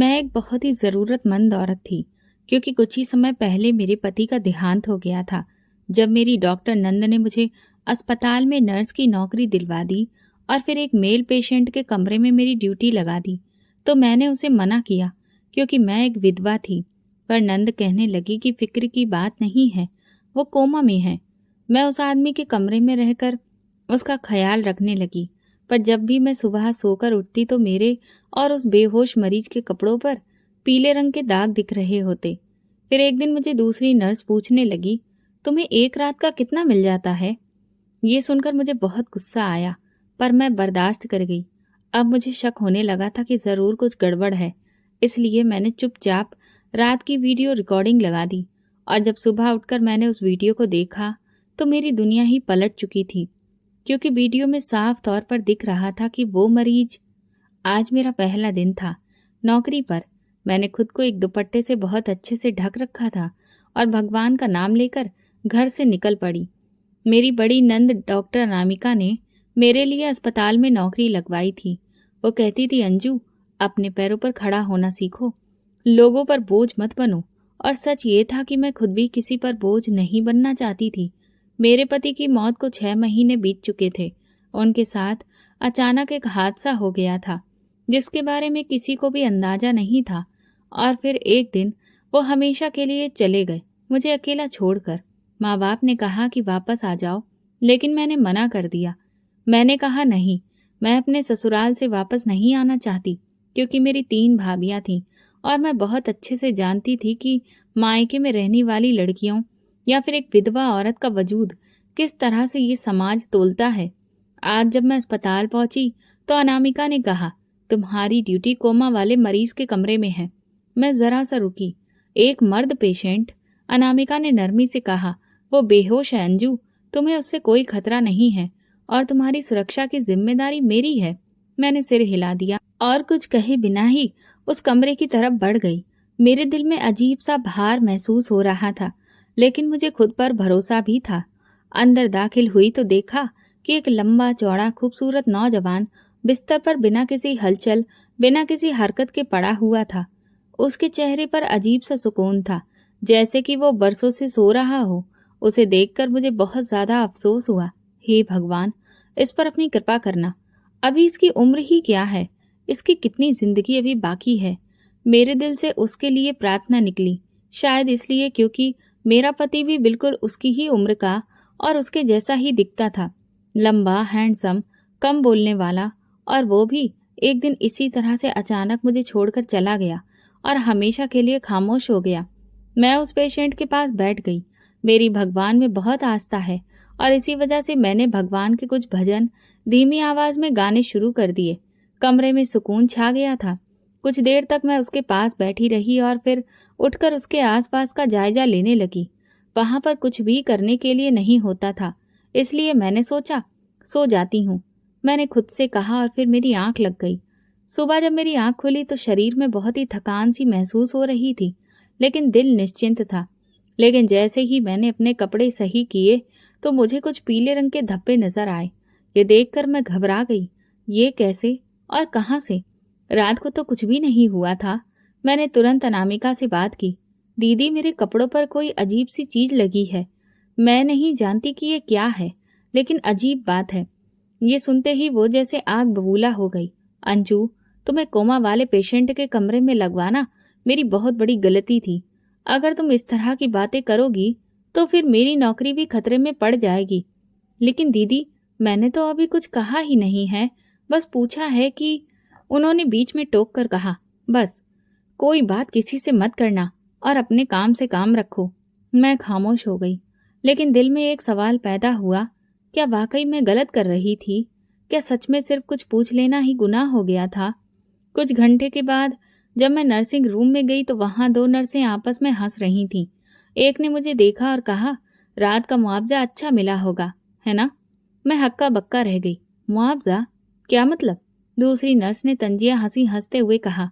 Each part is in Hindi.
मैं एक बहुत ही ज़रूरतमंद औरत थी, क्योंकि कुछ ही समय पहले मेरे पति का देहांत हो गया था। जब मेरी डॉक्टर नंद ने मुझे अस्पताल में नर्स की नौकरी दिलवा दी और फिर एक मेल पेशेंट के कमरे में मेरी ड्यूटी लगा दी, तो मैंने उसे मना किया, क्योंकि मैं एक विधवा थी। पर नंद कहने लगी कि फिक्र की बात नहीं है, वो कोमा में है। मैं उस आदमी के कमरे में रहकर उसका ख्याल रखने लगी, पर जब भी मैं सुबह सोकर उठती तो मेरे और उस बेहोश मरीज के कपड़ों पर पीले रंग के दाग दिख रहे होते। फिर एक दिन मुझे दूसरी नर्स पूछने लगी, तुम्हें एक रात का कितना मिल जाता है? ये सुनकर मुझे बहुत गुस्सा आया, पर मैं बर्दाश्त कर गई। अब मुझे शक होने लगा था कि जरूर कुछ गड़बड़ है, इसलिए मैंने चुपचाप रात की वीडियो रिकॉर्डिंग लगा दी। और जब सुबह उठकर मैंने उस वीडियो को देखा तो मेरी दुनिया ही पलट चुकी थी, क्योंकि वीडियो में साफ तौर पर दिख रहा था कि वो मरीज। आज मेरा पहला दिन था नौकरी पर। मैंने खुद को एक दुपट्टे से बहुत अच्छे से ढक रखा था और भगवान का नाम लेकर घर से निकल पड़ी। मेरी बड़ी नंद डॉक्टर अनामिका ने मेरे लिए अस्पताल में नौकरी लगवाई थी। वो कहती थी, अंजू, अपने पैरों पर खड़ा होना सीखो, लोगों पर बोझ मत बनो। और सच ये था कि मैं खुद भी किसी पर बोझ नहीं बनना चाहती थी। मेरे पति की मौत को 6 महीने बीत चुके थे। उनके साथ अचानक एक हादसा हो गया था, जिसके बारे में किसी को भी अंदाजा नहीं था। और फिर एक दिन वो हमेशा के लिए चले गए, मुझे अकेला छोड़कर। माँ बाप ने कहा कि वापस आ जाओ, लेकिन मैंने मना कर दिया। मैंने कहा नहीं, मैं अपने ससुराल से वापस नहीं आना चाहती, क्योंकि मेरी 3 भाभियां थीं और मैं बहुत अच्छे से जानती थी कि मायके में रहने वाली लड़कियों या फिर एक विधवा औरत का वजूद किस तरह से ये समाज तोलता है। आज जब मैं अस्पताल पहुंची तो अनामिका ने कहा, तुम्हारी ड्यूटी कोमा वाले मरीज के कमरे में है। मैं जरा सा रुकी। एक मर्द पेशेंट, अनामिका ने नरमी से कहा, वो बेहोश है अंजू, तुम्हें उससे कोई खतरा नहीं है और तुम्हारी सुरक्षा की जिम्मेदारी मेरी है। मैंने सिर हिला दिया और कुछ कहे बिना ही उस कमरे की तरफ बढ़ गई। मेरे दिल में अजीब सा भार महसूस हो रहा था, लेकिन मुझे खुद पर भरोसा भी था। अंदर दाखिल हुई तो देखा कि एक लंबा चौड़ा खूबसूरत नौजवान बिस्तर पर बिना किसी हलचल, बिना किसी हरकत के पड़ा हुआ था। उसके चेहरे पर अजीब सा सुकून था, जैसे कि वो बरसों से सो रहा हो। उसे देखकर मुझे बहुत ज्यादा अफसोस हुआ। हे भगवान, इस पर अपनी कृपा करना। अभी इसकी उम्र ही क्या है, इसकी कितनी जिंदगी अभी बाकी है। मेरे दिल से उसके लिए प्रार्थना निकली, शायद इसलिए क्योंकि मेरा पति भी बिल्कुल उसकी ही उम्र का और उसके जैसा ही दिखता था। लंबा, हैंडसम, कम बोलने वाला, और वो भी एक दिन इसी तरह से अचानक मुझे छोड़कर चला गया और हमेशा के लिए खामोश हो गया। मैं उस पेशेंट के पास बैठ गई। मेरी भगवान में बहुत आस्था है और इसी वजह से मैंने भगवान के कुछ भजन धीमी आवाज में गाने शुरू कर दिए। कमरे में सुकून छा गया था। कुछ देर तक मैं उसके पास बैठी रही और फिर उठकर उसके आसपास का जायजा लेने लगी। वहां पर कुछ भी करने के लिए नहीं होता था, इसलिए मैंने सोचा सो जाती हूँ। मैंने खुद से कहा और फिर मेरी आंख लग गई। सुबह जब मेरी आंख खुली तो शरीर में बहुत ही थकान सी महसूस हो रही थी, लेकिन दिल निश्चिंत था। लेकिन जैसे ही मैंने अपने कपड़े सही किए तो मुझे कुछ पीले रंग के धब्बे नजर आए। ये देखकर मैं घबरा गई। ये कैसे और कहां से? रात को तो कुछ भी नहीं हुआ था। मैंने तुरंत अनामिका से बात की। दीदी, मेरे कपड़ों पर कोई अजीब सी चीज लगी है। मैं नहीं जानती कि ये क्या है, लेकिन अजीब बात है। ये सुनते ही वो जैसे आग बबूला हो गई। अंजू, तुम्हें कोमा वाले पेशेंट के कमरे में लगवाना मेरी बहुत बड़ी गलती थी। अगर तुम इस तरह की बातें करोगी तो फिर मेरी नौकरी भी खतरे में पड़ जाएगी। लेकिन दीदी, मैंने तो अभी कुछ कहा ही नहीं है, बस पूछा है कि। उन्होंने बीच में टोक कर कहा, बस कोई बात किसी से मत करना और अपने काम से काम रखो। मैं खामोश हो गई, लेकिन दिल में एक सवाल पैदा हुआ, क्या वाकई मैं गलत कर रही थी? क्या सच में सिर्फ कुछ पूछ लेना ही गुनाह हो गया था? कुछ घंटे के बाद जब मैं नर्सिंग रूम में गई तो वहां 2 नर्सें आपस में हंस रही थीं। एक ने मुझे देखा और कहा, रात का मुआवजा अच्छा मिला होगा, है ना? मैं हक्का बक्का रह गई। मुआवजा? क्या मतलब? दूसरी नर्स ने तंजिया हंसी हंसते हुए कहा,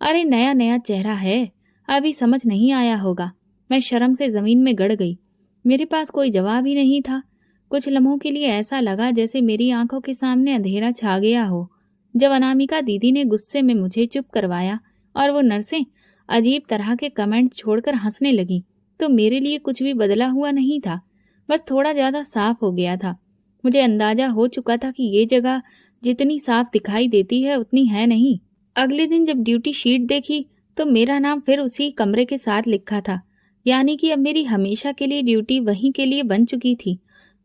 अरे नया नया चेहरा है, अभी समझ नहीं आया होगा। मैं शर्म से जमीन में गड़ गई। मेरे पास कोई जवाब ही नहीं था। कुछ लम्हों के लिए ऐसा लगा जैसे मेरी आंखों के सामने अंधेरा छा गया हो। जब अनामिका दीदी ने गुस्से में मुझे चुप करवाया और वो नर्सें अजीब तरह के कमेंट छोड़कर हंसने लगीं। तो मेरे लिए कुछ भी बदला हुआ नहीं था, बस थोड़ा ज़्यादा साफ हो गया था। मुझे अंदाजा हो चुका था कि ये जगह जितनी साफ दिखाई देती है उतनी है नहीं। अगले दिन जब ड्यूटी शीट देखी तो मेरा नाम फिर उसी कमरे के साथ लिखा था, यानी कि अब मेरी हमेशा के लिए ड्यूटी वहीं के लिए बन चुकी थी।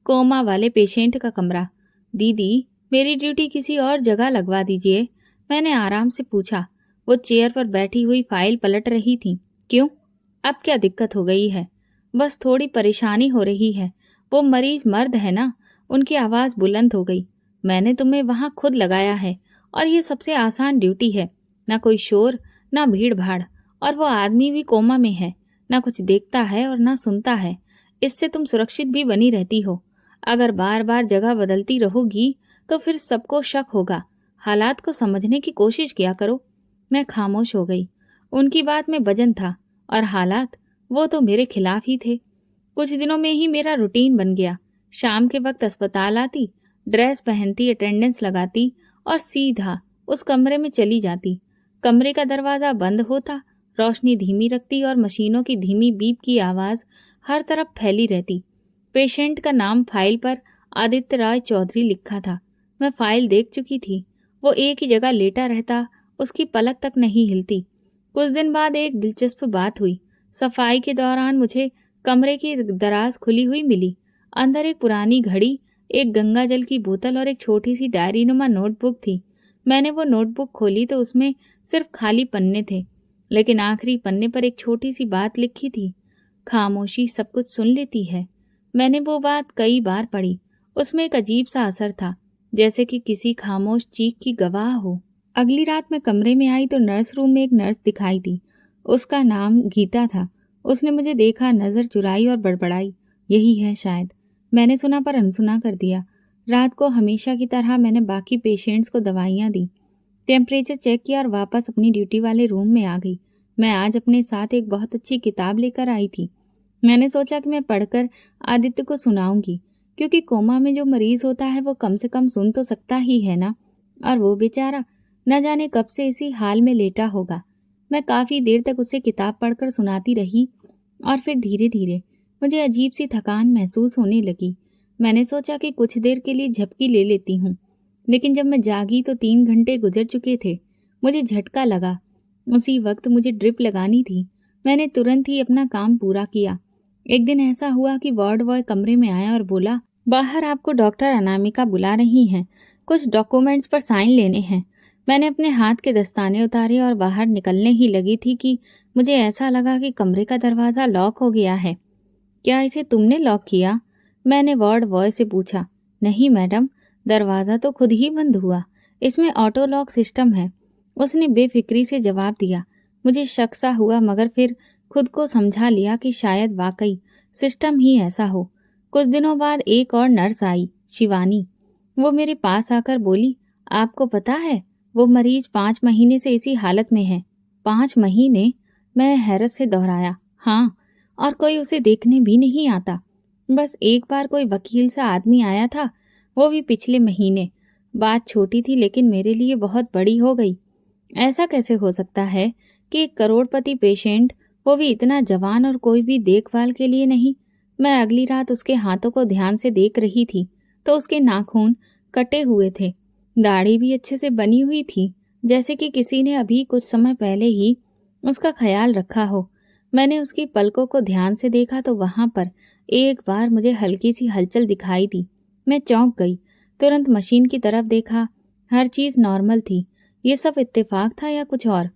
कोमा वाले पेशेंट का कमरा। दीदी, मेरी ड्यूटी किसी और जगह लगवा दीजिए, मैंने आराम से पूछा। वो चेयर पर बैठी हुई फाइल पलट रही थी। क्यों? अब क्या दिक्कत हो गई है? बस थोड़ी परेशानी हो रही है। वो मरीज मर्द है ना? उनकी आवाज़ बुलंद हो गई। मैंने तुम्हें वहाँ खुद लगाया है और ये सबसे आसान ड्यूटी है। ना कोई शोर, ना भीड़ भाड़, और वो आदमी भी कोमा में है, ना कुछ देखता है और ना सुनता है। इससे तुम सुरक्षित भी बनी रहती हो। अगर बार बार जगह बदलती रहोगी तो फिर सबको शक होगा। हालात को समझने की कोशिश किया करो। मैं खामोश हो गई। उनकी बात में वजन था और हालात, वो तो मेरे खिलाफ ही थे। कुछ दिनों में ही मेरा रूटीन बन गया। शाम के वक्त अस्पताल आती, ड्रेस पहनती, अटेंडेंस लगाती और सीधा उस कमरे में चली जाती। कमरे का दरवाज़ा बंद होता, रोशनी धीमी रखती और मशीनों की धीमी बीप की आवाज़ हर तरफ फैली रहती। पेशेंट का नाम फाइल पर आदित्य राय चौधरी लिखा था। मैं फाइल देख चुकी थी। वो एक ही जगह लेटा रहता, उसकी पलक तक नहीं हिलती। कुछ दिन बाद एक दिलचस्प बात हुई। सफाई के दौरान मुझे कमरे की दराज खुली हुई मिली। अंदर एक पुरानी घड़ी, एक गंगा जल की बोतल और एक छोटी सी डायरी नुमा नोटबुक थी। मैंने वो नोटबुक खोली तो उसमें सिर्फ खाली पन्ने थे, लेकिन आखिरी पन्ने पर एक छोटी सी बात लिखी थी, खामोशी सब कुछ सुन लेती है। मैंने वो बात कई बार पढ़ी। उसमें एक अजीब सा असर था, जैसे कि किसी खामोश चीख की गवाह हो। अगली रात मैं कमरे में आई तो नर्स रूम में एक नर्स दिखाई दी। उसका नाम गीता था। उसने मुझे देखा, नज़र चुराई और बड़बड़ाई, यही है शायद। मैंने सुना पर अनसुना कर दिया। रात को हमेशा की तरह मैंने बाकी पेशेंट्स को दवाइयाँ दी, टेम्परेचर चेक किया और वापस अपनी ड्यूटी वाले रूम में आ गई। मैं आज अपने साथ एक बहुत अच्छी किताब लेकर आई थी। मैंने सोचा कि मैं पढ़कर आदित्य को सुनाऊंगी, क्योंकि कोमा में जो मरीज होता है वो कम से कम सुन तो सकता ही है ना, और वो बेचारा न जाने कब से इसी हाल में लेटा होगा। मैं काफ़ी देर तक उसे किताब पढ़कर सुनाती रही और फिर धीरे धीरे मुझे अजीब सी थकान महसूस होने लगी। मैंने सोचा कि कुछ देर के लिए झपकी ले लेती हूँ, लेकिन जब मैं जागी तो 3 घंटे गुजर चुके थे। मुझे झटका लगा। उसी वक्त मुझे ड्रिप लगानी थी। मैंने तुरंत ही अपना काम पूरा किया। एक दिन ऐसा हुआ कि वार्ड बॉय कमरे में आया और बोला, बाहर आपको डॉक्टर अनामिका बुला रही हैं, कुछ डॉक्यूमेंट्स पर साइन लेने हैं। मैंने अपने हाथ के दस्ताने उतारे और बाहर निकलने ही लगी थी कि मुझे ऐसा लगा कि कमरे का दरवाज़ा लॉक हो गया है। क्या इसे तुमने लॉक किया? मैंने वार्ड बॉय से पूछा। नहीं मैडम, दरवाज़ा तो खुद ही बंद हुआ, इसमें ऑटो लॉक सिस्टम है, उसने बेफिक्री से जवाब दिया। मुझे शक सा हुआ, मगर फिर खुद को समझा लिया कि शायद वाकई सिस्टम ही ऐसा हो। कुछ दिनों बाद एक और नर्स आई, शिवानी। वो मेरे पास आकर बोली, आपको पता है वो मरीज 5 महीने से इसी हालत में है। 5 महीने? मैं हैरत से दोहराया। हाँ, और कोई उसे देखने भी नहीं आता। बस एक बार कोई वकील सा आदमी आया था, वो भी पिछले महीने। बात छोटी थी लेकिन मेरे लिए बहुत बड़ी हो गई। ऐसा कैसे हो सकता है कि एक करोड़पति पेशेंट, वो भी इतना जवान, और कोई भी देखभाल के लिए नहीं। मैं अगली रात उसके हाथों को ध्यान से देख रही थी तो उसके नाखून कटे हुए थे, दाढ़ी भी अच्छे से बनी हुई थी, जैसे कि किसी ने अभी कुछ समय पहले ही उसका ख्याल रखा हो। मैंने उसकी पलकों को ध्यान से देखा तो वहां पर एक बार मुझे हल्की सी हलचल दिखाई दी। मैं चौंक गई। तुरंत मशीन की तरफ देखा। हर चीज़ नॉर्मल थी। ये सब इत्तेफाक था या कुछ और,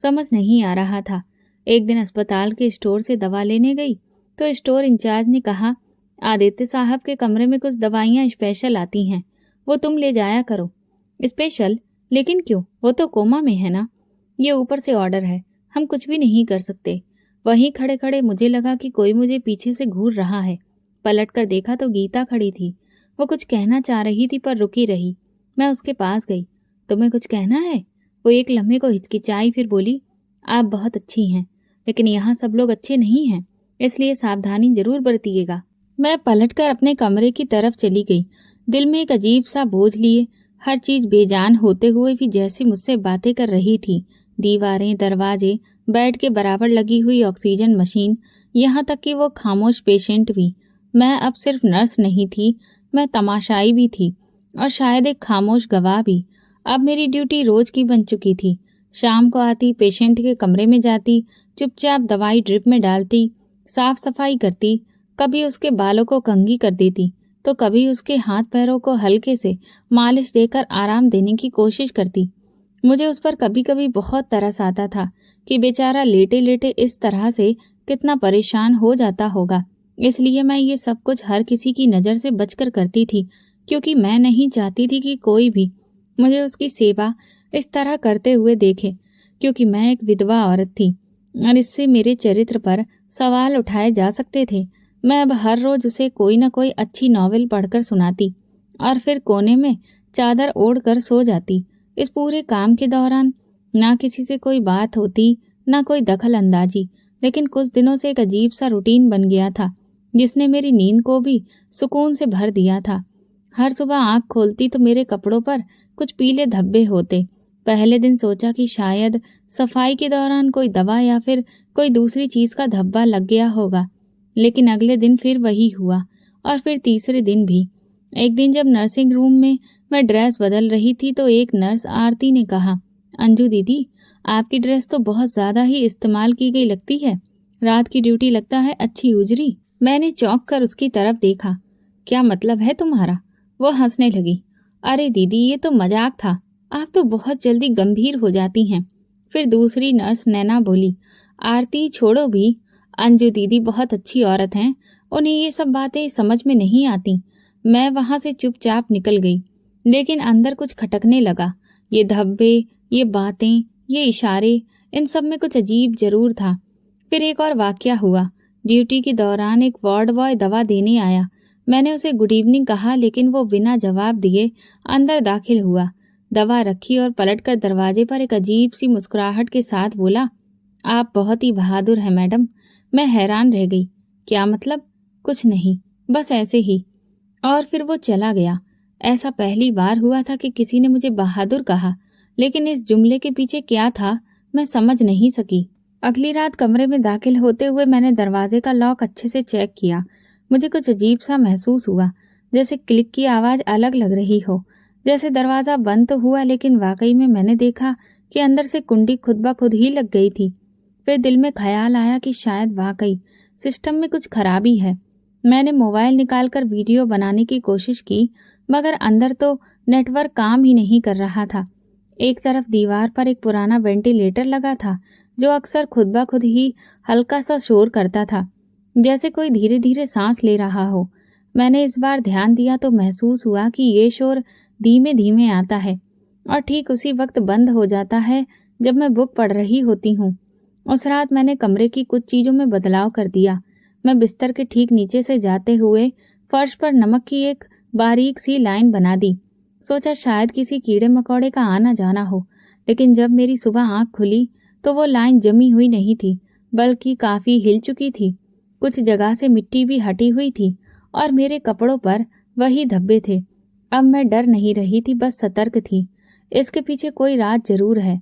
समझ नहीं आ रहा था। एक दिन अस्पताल के स्टोर से दवा लेने गई तो स्टोर इंचार्ज ने कहा, आदित्य साहब के कमरे में कुछ दवाइयाँ स्पेशल आती हैं, वो तुम ले जाया करो। स्पेशल? लेकिन क्यों? वो तो कोमा में है ना। ये ऊपर से ऑर्डर है, हम कुछ भी नहीं कर सकते। वहीं खड़े खड़े मुझे लगा कि कोई मुझे पीछे से घूर रहा है। पलट कर देखा तो गीता खड़ी थी। वो कुछ कहना चाह रही थी पर रुकी रही। मैं उसके पास गई। तुम्हें कुछ कहना है? वो एक लम्हे को हिचकिचाई, फिर बोली, आप बहुत अच्छी हैं, लेकिन यहाँ सब लोग अच्छे नहीं हैं, इसलिए सावधानी जरूर बरतिएगा। मैं पलटकर अपने कमरे की तरफ चली गई, दिल में एक अजीब सा बोझ लिए। हर चीज बेजान होते हुए भी जैसे मुझसे बातें कर रही थी। दीवारें, दरवाजे, बेड के बराबर लगी हुई ऑक्सीजन मशीन, यहाँ तक कि वो खामोश पेशेंट भी। मैं अब सिर्फ नर्स नहीं थी, मैं तमाशाई भी थी और शायद एक खामोश गवाह भी। अब मेरी ड्यूटी रोज की बन चुकी थी। शाम को आती, पेशेंट के कमरे में जाती, चुपचाप दवाई ड्रिप में डालती, साफ सफाई करती, कभी उसके बालों को कंघी कर देती तो कभी उसके हाथ पैरों को हल्के से मालिश देकर आराम देने की कोशिश करती। मुझे उस पर कभी कभी बहुत तरस आता था कि बेचारा लेटे लेटे इस तरह से कितना परेशान हो जाता होगा। इसलिए मैं ये सब कुछ हर किसी की नज़र से बचकर करती थी, क्योंकि मैं नहीं चाहती थी कि कोई भी मुझे उसकी सेवा इस तरह करते हुए देखे, क्योंकि मैं एक विधवा औरत थी और इससे मेरे चरित्र पर सवाल उठाए जा सकते थे। मैं अब हर रोज उसे कोई न कोई अच्छी नॉवेल पढ़कर सुनाती और फिर कोने में चादर ओढ़ कर सो जाती। इस पूरे काम के दौरान ना किसी से कोई बात होती, ना कोई दखल अंदाजी, लेकिन कुछ दिनों से एक अजीब सा रूटीन बन गया था जिसने मेरी नींद को भी सुकून से भर दिया था। हर सुबह आंख खोलती तो मेरे कपड़ों पर कुछ पीले धब्बे होते। पहले दिन सोचा कि शायद सफाई के दौरान कोई दवा या फिर कोई दूसरी चीज का धब्बा लग गया होगा, लेकिन अगले दिन फिर वही हुआ और फिर तीसरे दिन भी। एक दिन जब नर्सिंग रूम में मैं ड्रेस बदल रही थी तो एक नर्स आरती ने कहा, अंजू दीदी, आपकी ड्रेस तो बहुत ज्यादा ही इस्तेमाल की गई लगती है। रात की ड्यूटी लगता है अच्छी उजरी। मैंने चौंक कर उसकी तरफ देखा। क्या मतलब है तुम्हारा? वो हंसने लगी। अरे दीदी, ये तो मजाक था, आप तो बहुत जल्दी गंभीर हो जाती हैं। फिर दूसरी नर्स नैना बोली, आरती छोड़ो भी, अंजू दीदी बहुत अच्छी औरत हैं, उन्हें ये सब बातें समझ में नहीं आती। मैं वहां से चुपचाप निकल गई, लेकिन अंदर कुछ खटकने लगा। ये धब्बे, ये बातें, ये इशारे, इन सब में कुछ अजीब जरूर था। फिर एक और वाकया हुआ। ड्यूटी के दौरान एक वार्ड बॉय दवा देने आया। मैंने उसे गुड इवनिंग कहा, लेकिन वो बिना जवाब दिए अंदर दाखिल हुआ। दवा रखी और पलटकर दरवाजे पर एक अजीब सी मुस्कुराहट के साथ बोला, आप बहुत ही बहादुर हैं मैडम। मैं हैरान रह गई। क्या मतलब? कुछ नहीं, बस ऐसे ही। और फिर वो चला गया। ऐसा पहली बार हुआ था कि किसी ने मुझे बहादुर कहा, लेकिन इस जुमले के पीछे क्या था मैं समझ नहीं सकी। अगली रात कमरे में दाखिल होते हुए मैंने दरवाजे का लॉक अच्छे से चेक किया। मुझे कुछ अजीब सा महसूस हुआ, जैसे क्लिक की आवाज अलग लग रही हो। जैसे दरवाजा बंद तो हुआ, लेकिन वाकई में मैंने देखा कि अंदर से कुंडी खुद ब खुद ही लग गई थी। फिर दिल में ख्याल आया कि शायद वाकई सिस्टम में कुछ खराबी है। मैंने मोबाइल निकालकर वीडियो बनाने की कोशिश की, मगर अंदर तो नेटवर्क काम ही नहीं कर रहा था। एक तरफ दीवार पर एक पुराना वेंटिलेटर लगा था जो अक्सर खुद ब खुद ही हल्का सा शोर करता था, जैसे कोई धीरे धीरे सांस ले रहा हो। मैंने इस बार ध्यान दिया तो महसूस हुआ कि ये शोर धीमे धीमे आता है और ठीक उसी वक्त बंद हो जाता है जब मैं बुक पढ़ रही होती हूँ। उस रात मैंने कमरे की कुछ चीजों में बदलाव कर दिया। मैं बिस्तर के ठीक नीचे से जाते हुए फर्श पर नमक की एक बारीक सी लाइन बना दी। सोचा शायद किसी कीड़े मकोड़े का आना जाना हो, लेकिन जब मेरी सुबह आंख खुली तो वो लाइन जमी हुई नहीं थी, बल्कि काफी हिल चुकी थी। कुछ जगह से मिट्टी भी हटी हुई थी और मेरे कपड़ों पर वही धब्बे थे। अब मैं डर नहीं रही थी, बस सतर्क थी। इसके पीछे कोई राज जरूर है।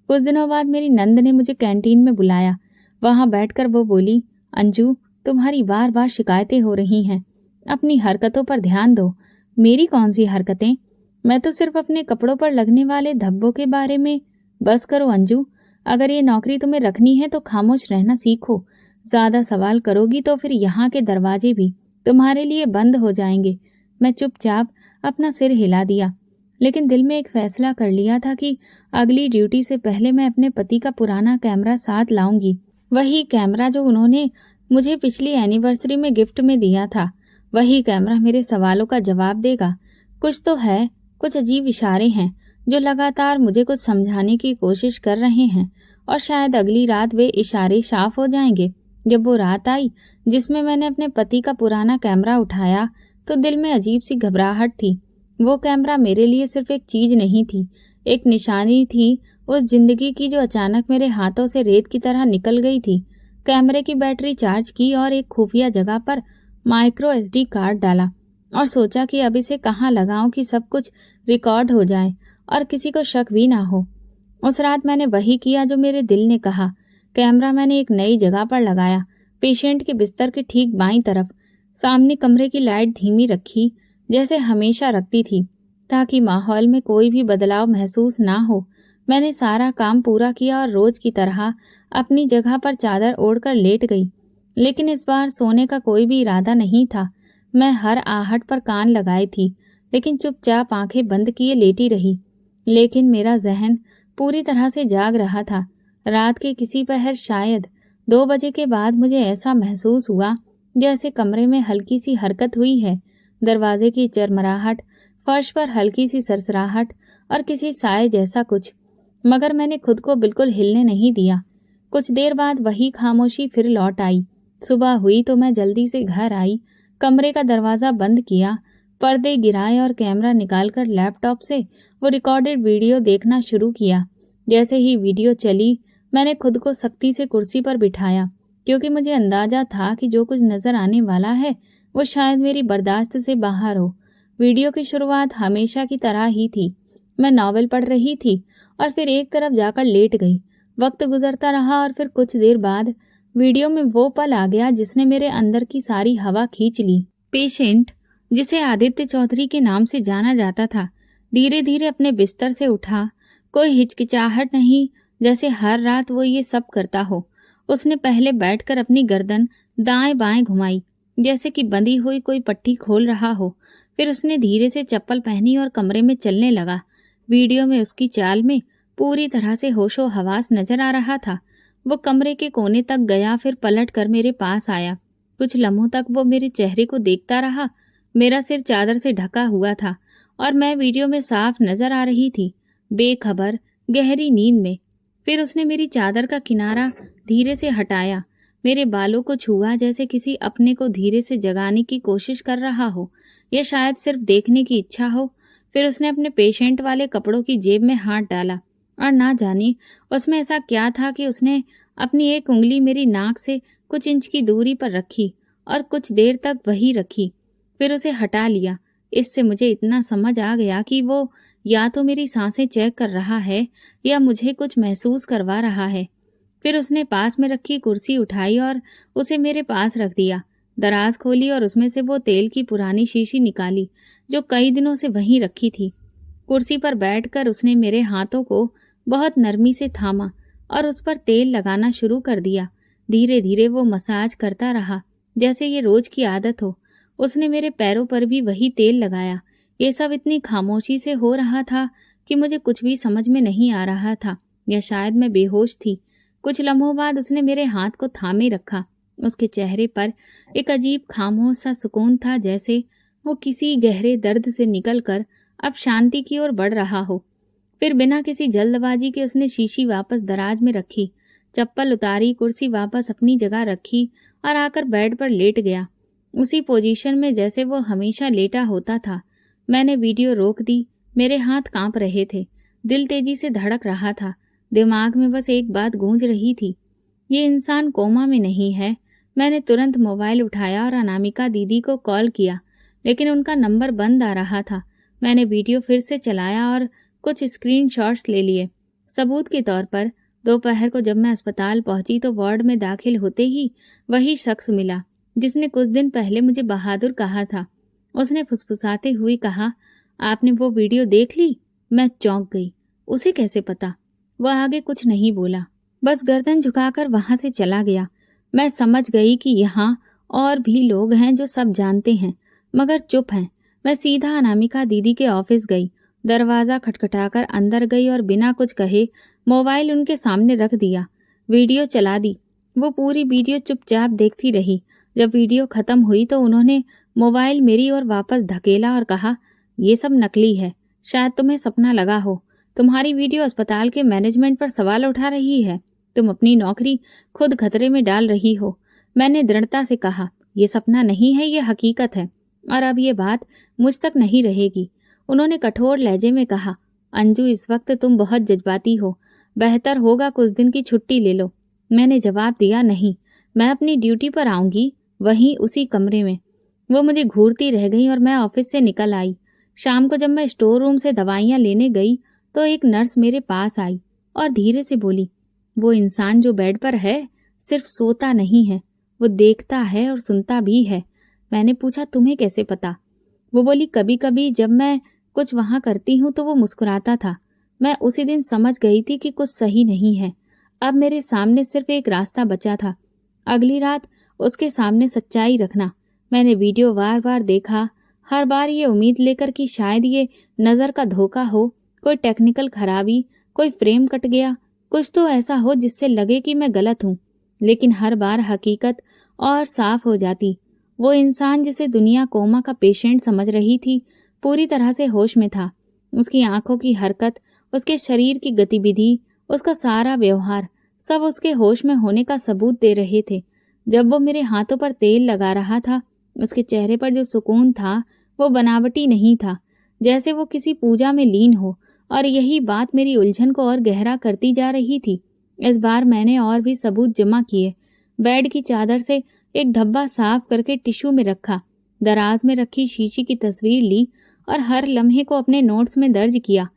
कुछ दिनों बाद मेरी नंद ने मुझे कैंटीन में बुलाया। वहां बैठकर वो बोली, अंजू, तुम्हारी बार बार शिकायतें हो रही हैं, अपनी हरकतों पर ध्यान दो। मेरी कौन सी हरकतें? मैं तो सिर्फ अपने कपड़ों पर लगने वाले धब्बों के बारे में। बस करो अंजू, अगर ये नौकरी तुम्हें रखनी है तो खामोश रहना सीखो। ज्यादा सवाल करोगी तो फिर यहाँ के दरवाजे भी तुम्हारे लिए बंद हो जाएंगे। मैं चुपचाप अपना सिर हिला दिया, लेकिन दिल में एक फैसला कर लिया था कि अगली ड्यूटी से पहले मैं अपने पति का पुराना कैमरा साथ लाऊंगी। वही कैमरा जो उन्होंने मुझे पिछली एनिवर्सरी में गिफ्ट में दिया था। वही कैमरा मेरे सवालों का जवाब देगा। कुछ तो है, कुछ अजीब इशारे हैं जो लगातार मुझे कुछ समझाने की कोशिश कर रहे हैं, और शायद अगली रात वे इशारे साफ हो जाएंगे। जब वो रात आई जिसमें मैंने अपने पति का पुराना कैमरा उठाया तो दिल में अजीब सी घबराहट थी। वो कैमरा मेरे लिए सिर्फ एक चीज नहीं थी, एक निशानी थी उस जिंदगी की जो अचानक मेरे हाथों से रेत की तरह निकल गई थी। कैमरे की बैटरी चार्ज की और एक खुफिया जगह पर माइक्रो SD कार्ड डाला और सोचा कि अब इसे कहाँ लगाऊं कि सब कुछ रिकॉर्ड हो जाए और किसी को शक भी ना हो। उस रात मैंने वही किया जो मेरे दिल ने कहा। कैमरा मैंने एक नई जगह पर लगाया, पेशेंट के बिस्तर के ठीक बाईं तरफ। सामने कमरे की लाइट धीमी रखी, जैसे हमेशा रखती थी, ताकि माहौल में कोई भी बदलाव महसूस ना हो। मैंने सारा काम पूरा किया और रोज की तरह अपनी जगह पर चादर ओढ़कर लेट गई। लेकिन इस बार सोने का कोई भी इरादा नहीं था। मैं हर आहट पर कान लगाई थी, लेकिन चुपचाप आंखें बंद किए लेटी रही। लेकिन मेरा जहन पूरी तरह से जाग रहा था। रात के किसी पहर, शायद 2 बजे के बाद, मुझे ऐसा महसूस हुआ जैसे कमरे में हल्की सी हरकत हुई है। दरवाजे की चरमराहट, फर्श पर हल्की सी सरसराहट और किसी साए जैसा कुछ। मगर मैंने खुद को बिल्कुल हिलने नहीं दिया। कुछ देर बाद वही खामोशी फिर लौट आई। सुबह हुई तो मैं जल्दी से घर आई, कमरे का दरवाजा बंद किया, पर्दे गिराए और कैमरा निकालकर लैपटॉप से वो रिकॉर्डेड वीडियो देखना शुरू किया। जैसे ही वीडियो चली, मैंने खुद को सख्ती से कुर्सी पर बिठाया, क्योंकि मुझे अंदाजा था कि जो कुछ नजर आने वाला है वो शायद मेरी बर्दाश्त से बाहर हो। वीडियो की शुरुआत हमेशा की तरह ही थी। मैं नॉवेल पढ़ रही थी और फिर एक तरफ जाकर लेट गई। वक्त गुजरता रहा और फिर कुछ देर बाद वीडियो में वो पल आ गया जिसने मेरे अंदर की सारी हवा खींच ली। पेशेंट, जिसे आदित्य चौधरी के नाम से जाना जाता था, धीरे धीरे अपने बिस्तर से उठा। कोई हिचकिचाहट नहीं, जैसे हर रात वो ये सब करता हो। उसने पहले बैठकर अपनी गर्दन दाएं बाएं घुमाई, जैसे कि बंधी हुई कोई पट्टी खोल रहा हो। फिर उसने धीरे से चप्पल पहनी और कमरे में चलने लगा। वीडियो में उसकी चाल में पूरी तरह से होशो हवास नजर आ रहा था। वो कमरे के कोने तक गया, फिर पलट कर मेरे पास आया। कुछ लम्हों तक वो मेरे चेहरे को देखता रहा। मेरा सिर चादर से ढका हुआ था और मैं वीडियो में साफ नजर आ रही थी, बेखबर, गहरी नींद में। फिर उसने मेरी चादर का किनारा धीरे से हटाया, मेरे बालों को छुआ, जैसे किसी अपने को धीरे से जगाने की कोशिश कर रहा हो, या शायद सिर्फ देखने की इच्छा हो। फिर उसने अपने पेशेंट वाले कपड़ों की जेब में हाथ डाला और ना जाने उसमें ऐसा क्या था कि उसने अपनी एक उंगली मेरी नाक से कुछ इंच की दूरी पर रखी और कुछ देर तक वही रखी, फिर उसे हटा लिया। इससे मुझे इतना समझ आ गया कि वो या तो मेरी सांसें चेक कर रहा है या मुझे कुछ महसूस करवा रहा है। फिर उसने पास में रखी कुर्सी उठाई और उसे मेरे पास रख दिया। दराज खोली और उसमें से वो तेल की पुरानी शीशी निकाली जो कई दिनों से वहीं रखी थी। कुर्सी पर बैठकर उसने मेरे हाथों को बहुत नरमी से थामा और उस पर तेल लगाना शुरू कर दिया। धीरे धीरे वो मसाज करता रहा, जैसे ये रोज की आदत हो। उसने मेरे पैरों पर भी वही तेल लगाया। ये सब इतनी खामोशी से हो रहा था कि मुझे कुछ भी समझ में नहीं आ रहा था, या शायद मैं बेहोश थी। कुछ लम्हों बाद उसने मेरे हाथ को थामे रखा। उसके चेहरे पर एक अजीब खामोश सा सुकून था, जैसे वो किसी गहरे दर्द से निकलकर अब शांति की ओर बढ़ रहा हो। फिर बिना किसी जल्दबाजी के उसने शीशी वापस दराज में रखी, चप्पल उतारी, कुर्सी वापस अपनी जगह रखी और आकर बेड पर लेट गया, उसी पोजीशन में जैसे वो हमेशा लेटा होता था। मैंने वीडियो रोक दी। मेरे हाथ कांप रहे थे, दिल तेजी से धड़क रहा था। दिमाग में बस एक बात गूंज रही थी, ये इंसान कोमा में नहीं है। मैंने तुरंत मोबाइल उठाया और अनामिका दीदी को कॉल किया, लेकिन उनका नंबर बंद आ रहा था। मैंने वीडियो फिर से चलाया और कुछ स्क्रीनशॉट्स ले लिए सबूत के तौर पर। दोपहर को जब मैं अस्पताल पहुंची तो वार्ड में दाखिल होते ही वही शख्स मिला जिसने कुछ दिन पहले मुझे बहादुर कहा था। उसने फुसफुसाते हुए कहा, आपने वो वीडियो देख ली? मैं चौंक गई। उसे कैसे पता? वह आगे कुछ नहीं बोला, बस गर्दन झुकाकर वहां से चला गया। मैं समझ गई कि यहाँ और भी लोग हैं जो सब जानते हैं, मगर चुप हैं। मैं सीधा अनामिका दीदी के ऑफिस गई, दरवाज़ा खटखटाकर अंदर गई और बिना कुछ कहे मोबाइल उनके सामने रख दिया। वीडियो चला दी। वो पूरी वीडियो चुपचाप देखती रही। जब वीडियो खत्म हुई तो उन्होंने मोबाइल मेरी ओर वापस धकेला और कहा, ये सब नकली है, शायद तुम्हें सपना लगा हो। तुम्हारी वीडियो अस्पताल के मैनेजमेंट पर सवाल उठा रही है। तुम अपनी नौकरी खुद खतरे में डाल रही हो। मैंने दृढ़ता से कहा, ये सपना नहीं है, ये हकीकत है, और अब ये बात मुझ तक नहीं रहेगी। उन्होंने कठोर लहजे में कहा, अंजू, इस वक्त तुम बहुत जज्बाती हो, बेहतर होगा कुछ दिन की छुट्टी ले लो। मैंने जवाब दिया, नहीं, मैं अपनी ड्यूटी पर आऊंगी, वहीं उसी कमरे में। वो मुझे घूरती रह गई और मैं ऑफिस से निकल आई। शाम को जब मैं स्टोर रूम से दवाइयाँ लेने गई तो एक नर्स मेरे पास आई और धीरे से बोली, वो इंसान जो बेड पर है सिर्फ सोता नहीं है, वो देखता है और सुनता भी है। मैंने पूछा, तुम्हें कैसे पता? वो बोली, कभी कभी जब मैं कुछ वहां करती हूँ तो वो मुस्कुराता था। मैं उसी दिन समझ गई थी कि कुछ सही नहीं है। अब मेरे सामने सिर्फ एक रास्ता बचा था, अगली रात उसके सामने सच्चाई रखना। मैंने वीडियो बार बार देखा, हर बार ये उम्मीद लेकर कि शायद ये नज़र का धोखा हो, कोई टेक्निकल खराबी, कोई फ्रेम कट गया, कुछ तो ऐसा हो जिससे लगे कि मैं गलत हूँ। लेकिन हर बार हकीकत और साफ हो जाती। वो इंसान जिसे दुनिया कोमा का पेशेंट समझ रही थी, पूरी तरह से होश में था। उसकी आंखों की हरकत, उसके शरीर की गतिविधि, उसका सारा व्यवहार, सब उसके होश में होने का सबूत दे रहे थे। जब वो मेरे हाथों पर तेल लगा रहा था, उसके चेहरे पर जो सुकून था वो बनावटी नहीं था, जैसे वो किसी पूजा में लीन हो। और यही बात मेरी उलझन को और गहरा करती जा रही थी। इस बार मैंने और भी सबूत जमा किए। बेड की चादर से एक धब्बा साफ करके टिश्यू में रखा, दराज में रखी शीशी की तस्वीर ली और हर लम्हे को अपने नोट्स में दर्ज किया।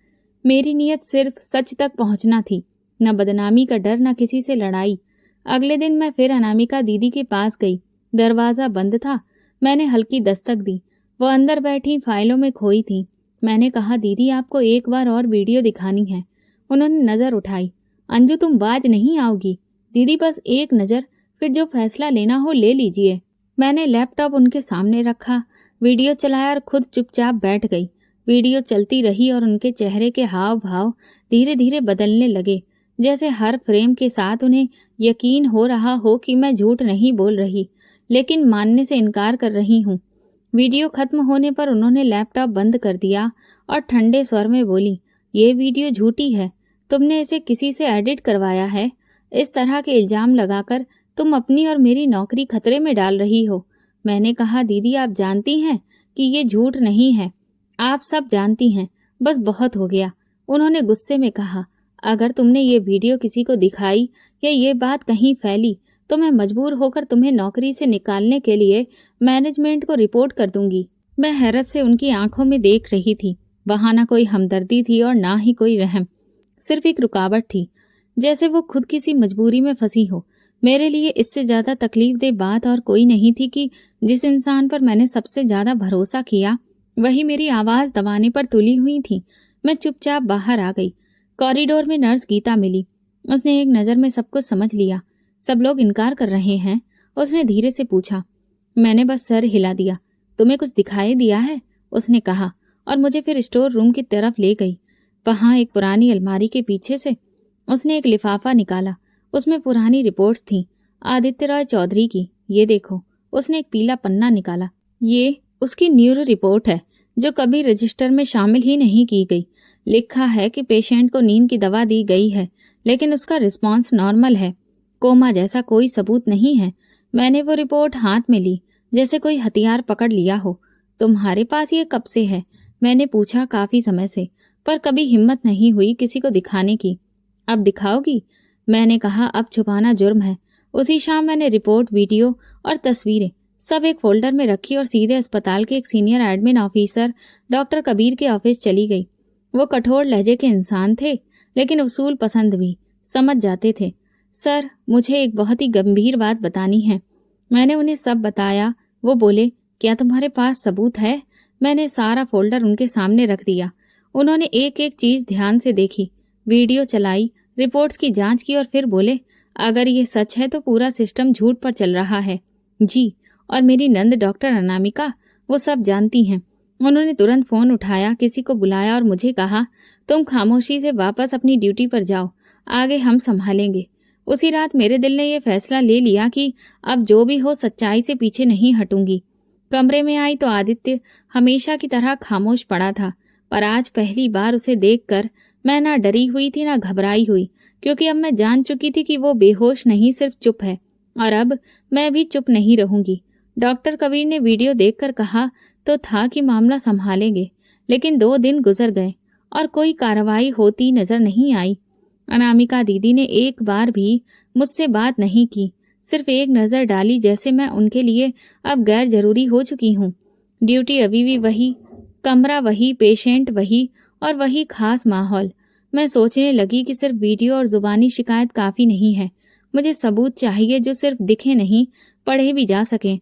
मेरी नीयत सिर्फ सच तक पहुंचना थी, न बदनामी का डर, न किसी से लड़ाई। अगले दिन मैं फिर अनामिका दीदी के पास गई। दरवाजा बंद था। मैंने हल्की दस्तक दी। वो अंदर बैठी फाइलों में खोई थी। मैंने कहा, दीदी आपको एक बार और वीडियो दिखानी है। उन्होंने नजर उठाई। अंजू, तुम बाज नहीं आओगी। दीदी बस एक नजर, फिर जो फैसला लेना हो ले लीजिए। मैंने लैपटॉप उनके सामने रखा, वीडियो चलाया और खुद चुपचाप बैठ गई। वीडियो चलती रही और उनके चेहरे के हाव भाव धीरे धीरे बदलने लगे, जैसे हर फ्रेम के साथ उन्हें यकीन हो रहा हो कि मैं झूठ नहीं बोल रही, लेकिन मानने से इनकार कर रही हूँ। वीडियो खत्म होने पर उन्होंने लैपटॉप बंद कर दिया और ठंडे स्वर में बोली, ये वीडियो झूठी है। तुमने इसे किसी से एडिट करवाया है। इस तरह के इल्जाम लगाकर तुम अपनी और मेरी नौकरी खतरे में डाल रही हो। मैंने कहा, दीदी आप जानती हैं कि ये झूठ नहीं है। आप सब जानती हैं, बस बहुत हो गया। उन्होंने गुस्से में कहा, अगर तुमने ये वीडियो किसी को दिखाई या ये बात कहीं फैली तो मैं मजबूर होकर तुम्हें नौकरी से निकालने के लिए मैनेजमेंट को रिपोर्ट कर दूंगी। मैं हैरत से उनकी आंखों में देख रही थी। वहां ना कोई हमदर्दी थी और ना ही कोई रहम, सिर्फ एक रुकावट थी, जैसे वो खुद किसी मजबूरी में फंसी हो। मेरे लिए इससे ज्यादा तकलीफदेह बात और कोई नहीं थी कि जिस इंसान पर मैंने सबसे ज्यादा भरोसा किया वही मेरी आवाज दबाने पर तुली हुई थी। मैं चुपचाप बाहर आ गई। कॉरिडोर में नर्स गीता मिली। उसने एक नज़र में सब कुछ समझ लिया। सब लोग इनकार कर रहे हैं, उसने धीरे से पूछा। मैंने बस सर हिला दिया। तुम्हें कुछ दिखाई दिया है? उसने कहा और मुझे फिर स्टोर रूम की तरफ ले गई। वहां एक पुरानी अलमारी के पीछे से उसने एक लिफाफा निकाला। उसमें पुरानी रिपोर्ट्स थीं, आदित्य रॉय चौधरी की। ये देखो। उसने एक पीला पन्ना निकाला। ये उसकी न्यूरो रिपोर्ट है जो कभी रजिस्टर में शामिल ही नहीं की गई। लिखा है कि पेशेंट को नींद की दवा दी गई है, लेकिन उसका रिस्पॉन्स नॉर्मल है। कोमा जैसा कोई सबूत नहीं है। मैंने वो रिपोर्ट हाथ में ली, जैसे कोई हथियार पकड़ लिया हो। तुम्हारे पास ये कब से है? मैंने पूछा। काफी समय से, पर कभी हिम्मत नहीं हुई किसी को दिखाने की। अब दिखाओगी? मैंने कहा, अब छुपाना जुर्म है। उसी शाम मैंने रिपोर्ट, वीडियो और तस्वीरें सब एक फोल्डर में रखी और सीधे अस्पताल के एक senior admin officer doctor Kabir के ऑफिस चली गई। वो कठोर लहजे के इंसान थे, लेकिन उसूल पसंद भी, समझ जाते थे। सर, मुझे एक बहुत ही गंभीर बात बतानी है। मैंने उन्हें सब बताया। वो बोले, क्या तुम्हारे पास सबूत है? मैंने सारा फोल्डर उनके सामने रख दिया। उन्होंने एक एक चीज ध्यान से देखी, वीडियो चलाई, रिपोर्ट्स की जांच की और फिर बोले, अगर ये सच है तो पूरा सिस्टम झूठ पर चल रहा है। जी, और मेरी नंद डॉक्टर अनामिका, वो सब जानती हैं। उन्होंने तुरंत फोन उठाया, किसी को बुलाया और मुझे कहा, तुम खामोशी से वापस अपनी ड्यूटी पर जाओ, आगे हम संभालेंगे। उसी रात मेरे दिल ने यह फैसला ले लिया कि अब जो भी हो सच्चाई से पीछे नहीं हटूंगी। कमरे में आई तो आदित्य हमेशा की तरह खामोश पड़ा था, पर आज पहली बार उसे देखकर मैं ना डरी हुई थी ना घबराई हुई, क्योंकि अब मैं जान चुकी थी कि वो बेहोश नहीं, सिर्फ चुप है। और अब मैं भी चुप नहीं रहूंगी। डॉक्टर कबीर ने वीडियो देखकर कहा तो था कि मामला संभालेंगे, लेकिन 2 दिन गुजर गए और कोई कार्रवाई होती नजर नहीं आई। अनामिका दीदी ने एक बार भी मुझसे बात नहीं की, सिर्फ एक नजर डाली, जैसे मैं उनके लिए अब गैर जरूरी हो चुकी हूँ। ड्यूटी अभी भी वही, कमरा वही, पेशेंट वही और वही खास माहौल। मैं सोचने लगी कि सिर्फ वीडियो और जुबानी शिकायत काफ़ी नहीं है। मुझे सबूत चाहिए जो सिर्फ दिखे नहीं, पढ़े भी जा सकें।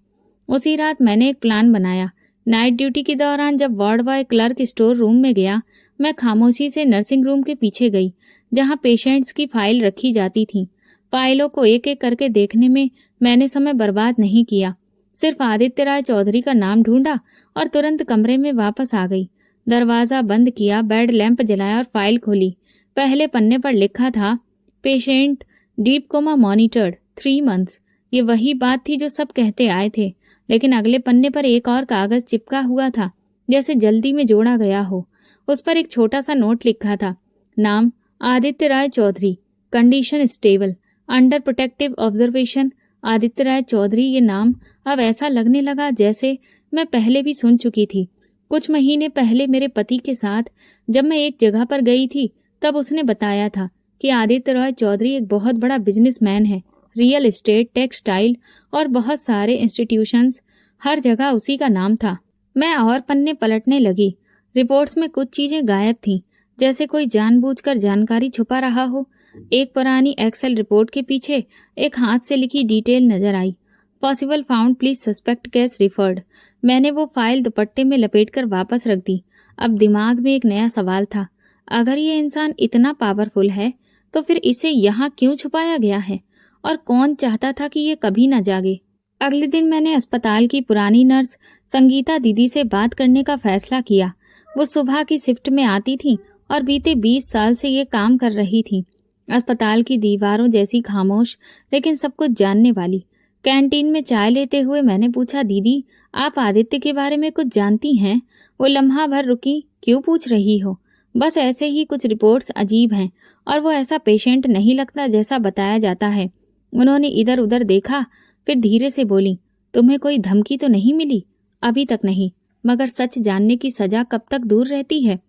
उसी रात मैंने एक प्लान बनाया। नाइट ड्यूटी के दौरान जब ward boy clerk store room में गया, मैं खामोशी से नर्सिंग रूम के पीछे गई, जहाँ पेशेंट्स की फाइल रखी जाती थी। फाइलों को एक एक करके देखने में मैंने समय बर्बाद नहीं किया। सिर्फ आदित्य राय चौधरी का नाम ढूंढा और तुरंत कमरे में वापस आ गई। दरवाजा बंद किया, बेड लैंप जलाया और फाइल खोली। पहले पन्ने पर लिखा था, patient deep coma monitored 3 months. ये वही बात थी जो सब कहते आए थे, लेकिन अगले पन्ने पर एक और कागज चिपका हुआ था, जैसे जल्दी में जोड़ा गया हो। उस पर एक छोटा सा नोट लिखा था, नाम Aditya Rai Chaudhary, condition stable, under protective observation. Aditya Rai Chaudhary, ये नाम अब ऐसा लगने लगा जैसे मैं पहले भी सुन चुकी थी। कुछ महीने पहले मेरे पति के साथ जब मैं एक जगह पर गई थी, तब उसने बताया था कि आदित्य राय चौधरी एक बहुत बड़ा बिजनेसमैन है। रियल एस्टेट, टेक्सटाइल और बहुत सारे इंस्टीट्यूशंस, हर जगह उसी का नाम था। मैं और पन्ने पलटने लगी। रिपोर्ट्स में कुछ चीजें गायब थीं, जैसे कोई जानबूझकर जानकारी छुपा रहा हो। एक पुरानी एक्सेल रिपोर्ट के पीछे एक हाथ से लिखी डिटेल नजर आई, possible found please suspect case referred. मैंने वो फाइल दुपट्टे में लपेटकर वापस रख दी। अब दिमाग में एक नया सवाल था, अगर ये इंसान इतना पावरफुल है तो फिर इसे यहाँ क्यों छुपाया गया है, और कौन चाहता था कि ये कभी न जागे। अगले दिन मैंने अस्पताल की पुरानी नर्स संगीता दीदी से बात करने का फैसला किया। वो सुबह की शिफ्ट में आती थी और बीते 20 साल से ये काम कर रही थी। अस्पताल की दीवारों जैसी खामोश, लेकिन सब कुछ जानने वाली। कैंटीन में चाय लेते हुए मैंने पूछा, दीदी आप आदित्य के बारे में कुछ जानती हैं? वो लम्हा भर रुकी। क्यों पूछ रही हो? बस ऐसे ही, कुछ रिपोर्ट्स अजीब हैं और वो ऐसा पेशेंट नहीं लगता जैसा बताया जाता है। उन्होंने इधर उधर देखा, फिर धीरे से बोली, तुम्हें कोई धमकी तो नहीं मिली? अभी तक नहीं, मगर सच जानने की सजा कब तक दूर रहती है?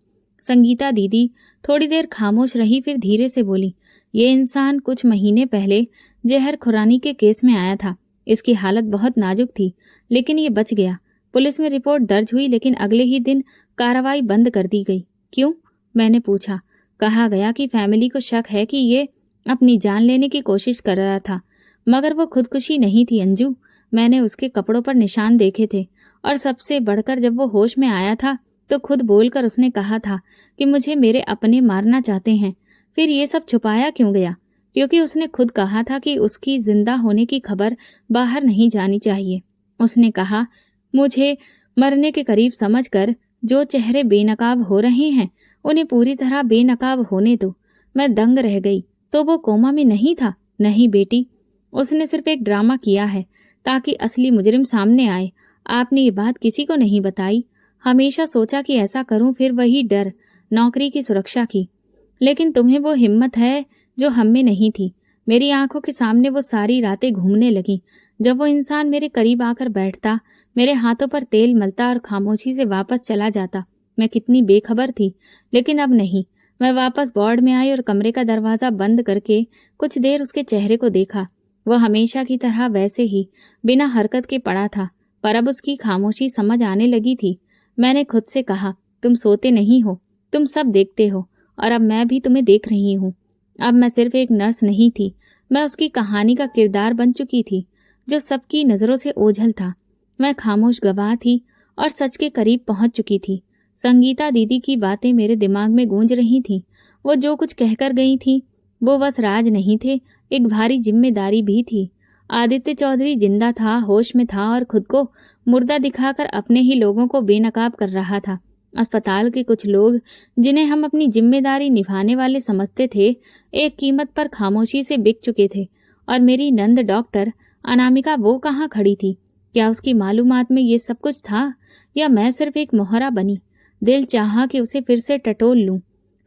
संगीता दीदी थोड़ी देर खामोश रही, फिर धीरे से बोली, ये इंसान कुछ महीने पहले जहर खुरानी के केस में आया था। इसकी हालत बहुत नाजुक थी, लेकिन ये बच गया। पुलिस में रिपोर्ट दर्ज हुई, लेकिन अगले ही दिन कार्रवाई बंद कर दी गई। क्यों? मैंने पूछा। कहा गया कि फैमिली को शक है कि ये अपनी जान लेने की कोशिश कर रहा था, मगर वो खुदकुशी नहीं थी अंजू। मैंने उसके कपड़ों पर निशान देखे थे, और सबसे बढ़कर जब वो होश में आया था तो खुद बोलकर उसने कहा था कि मुझे मेरे अपने मारना चाहते हैं। फिर ये सब छुपाया क्यों गया? क्योंकि उसने खुद कहा था कि उसकी जिंदा होने की खबर बाहर नहीं जानी चाहिए। उसने कहा, मुझे मरने के करीब समझकर जो चेहरे बेनकाब हो रहे हैं उन्हें पूरी तरह बेनकाब होने दो। मैं दंग रह गई। तो वो कोमा में नहीं था? नहीं बेटी, उसने सिर्फ एक ड्रामा किया है ताकि असली मुजरिम सामने आए। आपने ये बात किसी को नहीं बताई। हमेशा सोचा कि ऐसा करूं, फिर वही डर, नौकरी की सुरक्षा की। लेकिन तुम्हें वो हिम्मत है जो हम में नहीं थी। मेरी आंखों के सामने वो सारी रातें घूमने लगी। जब वो इंसान मेरे करीब आकर बैठता, मेरे हाथों पर तेल मलता और खामोशी से वापस चला जाता। मैं कितनी बेखबर थी, लेकिन अब नहीं। मैं वापस वार्ड में आई और कमरे का दरवाजा बंद करके कुछ देर उसके चेहरे को देखा। वो हमेशा की तरह वैसे ही बिना हरकत के पड़ा था, पर अब उसकी खामोशी समझ आने लगी थी। मैंने खुद से कहा, तुम सोते नहीं हो, तुम सब देखते हो, और अब मैं भी तुम्हें देख रही हूँ। अब मैं सिर्फ एक नर्स नहीं थी, मैं उसकी कहानी का किरदार बन चुकी थी, जो सबकी नजरों से ओझल था। मैं खामोश गवाह थी और सच के करीब पहुंच चुकी थी। संगीता दीदी की बातें मेरे दिमाग में गूंज रही थीं। वो जो कुछ कहकर गई थी, वो बस राज नहीं थे, एक भारी जिम्मेदारी भी थी। आदित्य चौधरी जिंदा था, होश में था, और खुद को मुर्दा दिखाकर अपने ही लोगों को बेनकाब कर रहा था। अस्पताल के कुछ लोग, जिन्हें हम अपनी जिम्मेदारी निभाने वाले समझते थे, एक कीमत पर खामोशी से बिक चुके थे। और मेरी नंद डॉक्टर अनामिका, वो कहाँ खड़ी थी? क्या उसकी मालूमात में ये सब कुछ था, या मैं सिर्फ एक मोहरा बनी? दिल चाहा कि उसे फिर से टटोल लूं,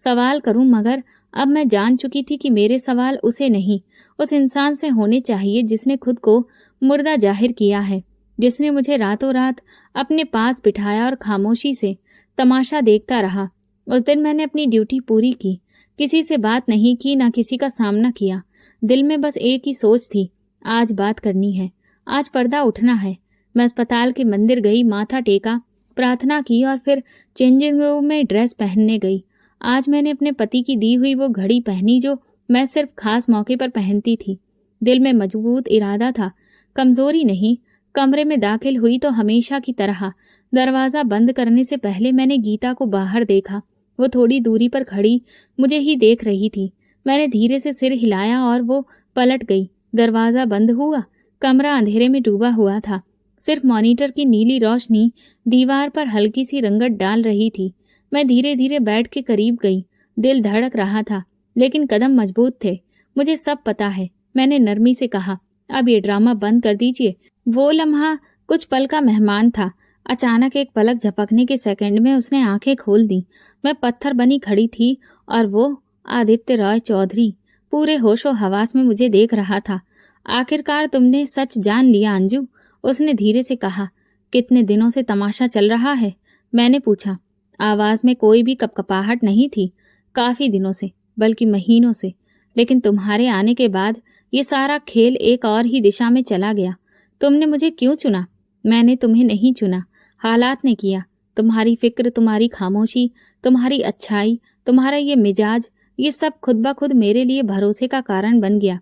सवाल करूं, मगर अब मैं जान चुकी थी कि मेरे सवाल उसे नहीं, उस इंसान से होने चाहिए जिसने खुद को मुर्दा जाहिर किया है, जिसने मुझे रातों रात अपने पास बिठाया और खामोशी से तमाशा देखता रहा। उस दिन मैंने अपनी ड्यूटी पूरी की, किसी से बात नहीं की, ना किसी का सामना किया। दिल में बस एक ही सोच थी, आज बात करनी है, आज पर्दा उठना है। मैं अस्पताल के मंदिर गई, माथा टेका, प्रार्थना की और फिर चेंजिंग रूम में ड्रेस पहनने गई। आज मैंने अपने पति की दी हुई वो घड़ी पहनी जो मैं सिर्फ खास मौके पर पहनती थी। दिल में मजबूत इरादा था, कमजोरी नहीं। कमरे में दाखिल हुई तो हमेशा की तरह दरवाजा बंद करने से पहले मैंने गीता को बाहर देखा। वो थोड़ी दूरी पर खड़ी मुझे ही देख रही थी। मैंने धीरे से सिर हिलाया और वो पलट गई। दरवाजा बंद हुआ। कमरा अंधेरे में डूबा हुआ था। सिर्फ मॉनिटर की नीली रोशनी दीवार पर हल्की सी रंगत डाल रही थी। मैं धीरे धीरे बेड के करीब गई। दिल धड़क रहा था, लेकिन कदम मजबूत थे। मुझे सब पता है, मैंने नरमी से कहा। अब ये ड्रामा बंद कर दीजिए। वो लम्हा कुछ पल का मेहमान था। अचानक एक पलक झपकने के सेकंड में उसने आंखें खोल दी। मैं पत्थर बनी खड़ी थी और वो आदित्य रॉय चौधरी पूरे होशो हवास में मुझे देख रहा था। आखिरकार तुमने सच जान लिया अंजू, उसने धीरे से कहा। कितने दिनों से तमाशा चल रहा है? मैंने पूछा। आवाज में कोई भी कपकपाहट नहीं थी। काफी दिनों से, बल्कि महीनों से। लेकिन तुम्हारे आने के बाद ये सारा खेल एक और ही दिशा में चला गया। तुमने मुझे क्यों चुना? मैंने तुम्हें नहीं चुना, हालात ने किया। तुम्हारी फिक्र, तुम्हारी खामोशी, तुम्हारी अच्छाई, तुम्हारा ये मिजाज, ये सब खुद ब खुद मेरे लिए भरोसे का कारण बन गया।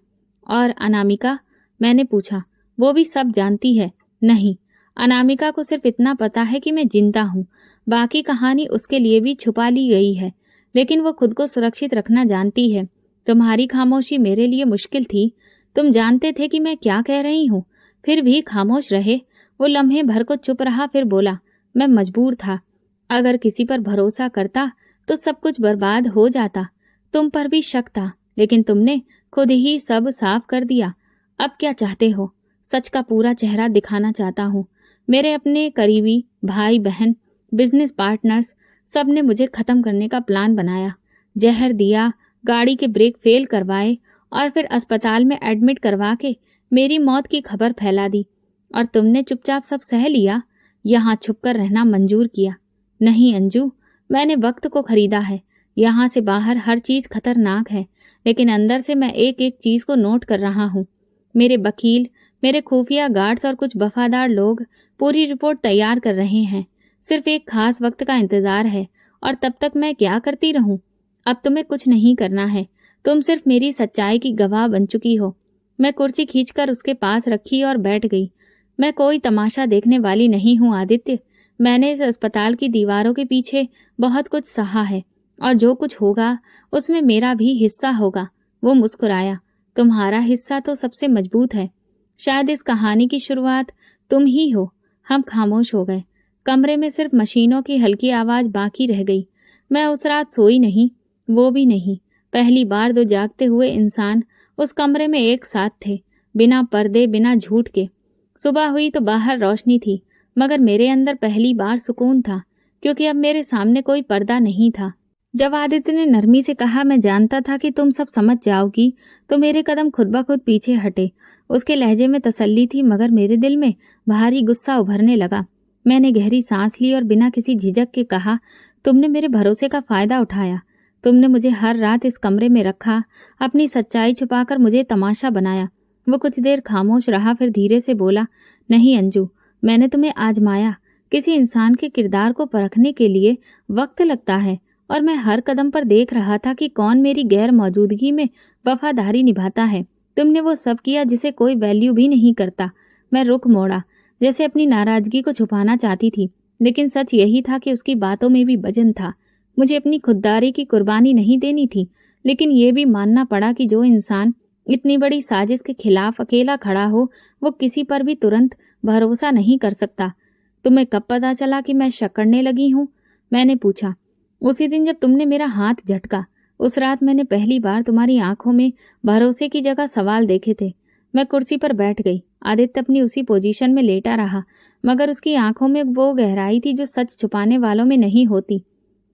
और अनामिका? मैंने पूछा। वो भी सब जानती है? नहीं, अनामिका को सिर्फ इतना पता है कि मैं जिंदा हूँ। बाकी कहानी उसके लिए भी छुपा ली गई है, लेकिन वो खुद को सुरक्षित रखना जानती है। तुम्हारी खामोशी मेरे लिए मुश्किल थी। तुम जानते थे कि मैं क्या कह रही हूँ, फिर भी खामोश रहे। वो लम्हे भर को चुप रहा, फिर बोला। मैं मजबूर था। अगर किसी पर भरोसा करता तो सब कुछ बर्बाद हो जाता। तुम पर भी शक था, लेकिन तुमने खुद ही सब साफ कर दिया। अब क्या चाहते हो? सच का पूरा चेहरा दिखाना चाहता हूँ। मेरे अपने करीबी भाई बहन, बिजनेस पार्टनर्स, सब ने मुझे खत्म करने का प्लान बनाया। जहर दिया, गाड़ी के ब्रेक फेल करवाए और फिर अस्पताल में एडमिट करवा के मेरी मौत की खबर फैला दी। और तुमने चुपचाप सब सह लिया, यहाँ छुपकर रहना मंजूर किया। नहीं अंजू, मैंने वक्त को खरीदा है। यहाँ से बाहर हर चीज खतरनाक है, लेकिन अंदर से मैं एक एक चीज को नोट कर रहा हूँ। मेरे वकील, मेरे खुफिया गार्ड्स और कुछ वफादार लोग पूरी रिपोर्ट तैयार कर रहे हैं। सिर्फ एक खास वक्त का इंतजार है। और तब तक मैं क्या करती रहूं? अब तुम्हें कुछ नहीं करना है। तुम सिर्फ मेरी सच्चाई की गवाह बन चुकी हो। मैं कुर्सी खींचकर उसके पास रखी और बैठ गई। मैं कोई तमाशा देखने वाली नहीं हूँ आदित्य। मैंने इस अस्पताल की दीवारों के पीछे बहुत कुछ सहा है, और जो कुछ होगा उसमें मेरा भी हिस्सा होगा। वो मुस्कुराया। तुम्हारा हिस्सा तो सबसे मजबूत है। शायद इस कहानी की शुरुआत तुम ही हो। हम खामोश हो गए। कमरे में सिर्फ मशीनों की हल्की आवाज बाकी रह गई। मैं उस रात सोई नहीं, वो भी नहीं। पहली बार दो जागते हुए इंसान उस कमरे में एक साथ थे, बिना पर्दे, बिना झूठ के। सुबह हुई तो बाहर रोशनी थी, मगर मेरे अंदर पहली बार सुकून था, क्योंकि अब मेरे सामने कोई पर्दा नहीं था। जब आदित्य ने नरमी से कहा, मैं जानता था कि तुम सब समझ जाओगी, तो मेरे कदम खुद ब खुद पीछे हटे। उसके लहजे में तसल्ली थी, मगर मेरे दिल में भारी गुस्सा उभरने लगा। मैंने गहरी सांस ली और बिना किसी झिझक के कहा, तुमने मेरे भरोसे का फायदा उठाया। तुमने मुझे हर रात इस कमरे में रखा, अपनी सच्चाई छुपाकर मुझे तमाशा बनाया। वो कुछ देर खामोश रहा, फिर धीरे से बोला, नहीं अंजू, मैंने तुम्हें आजमाया। किसी इंसान के किरदार को परखने के लिए वक्त लगता है, और मैं हर कदम पर देख रहा था कि कौन मेरी गैर मौजूदगी में वफादारी निभाता है। तुमने वो सब किया जिसे कोई वैल्यू भी नहीं करता। मैं रुख मोड़ा, जैसे अपनी नाराजगी को छुपाना चाहती थी, लेकिन सच यही था कि उसकी बातों में भी वजन था। मुझे अपनी खुददारी की कुर्बानी नहीं देनी थी, लेकिन ये भी मानना पड़ा कि जो इंसान इतनी बड़ी साजिश के खिलाफ अकेला खड़ा हो, वो किसी पर भी तुरंत भरोसा नहीं कर सकता। तुम्हें कब पता चला कि मैं शक करने लगी हूँ? मैंने पूछा। उसी दिन जब तुमने मेरा हाथ झटका। उस रात मैंने पहली बार तुम्हारी आंखों में भरोसे की जगह सवाल देखे थे। मैं कुर्सी पर बैठ गई। आदित्य अपनी उसी पोजीशन में लेटा रहा, मगर उसकी आंखों में वो गहराई थी जो सच छुपाने वालों में नहीं होती।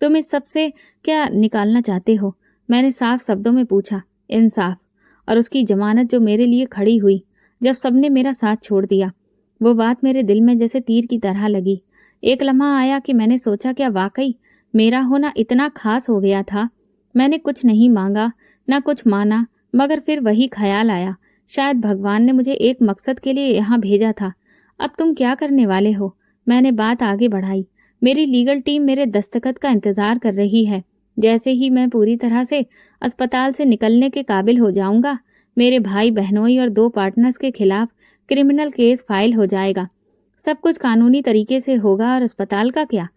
तुम इस सब से क्या निकालना चाहते हो? मैंने साफ शब्दों में पूछा। इंसाफ, और उसकी जमानत जो मेरे लिए खड़ी हुई जब सबने मेरा साथ छोड़ दिया। वो बात मेरे दिल में जैसे तीर की तरह लगी। एक लम्हा आया कि मैंने सोचा, क्या वाकई मेरा होना इतना खास हो गया था? मैंने कुछ नहीं मांगा, ना कुछ माना, मगर फिर वही ख्याल आया, शायद भगवान ने मुझे एक मकसद के लिए यहाँ भेजा था। अब तुम क्या करने वाले हो? मैंने बात आगे बढ़ाई। मेरी लीगल टीम मेरे दस्तखत का इंतजार कर रही है। जैसे ही मैं पूरी तरह से अस्पताल से निकलने के काबिल हो जाऊंगा, मेरे भाई बहनोई और 2 पार्टनर्स के खिलाफ क्रिमिनल केस फाइल हो जाएगा। सब कुछ कानूनी तरीके से होगा और अस्पताल का क्या?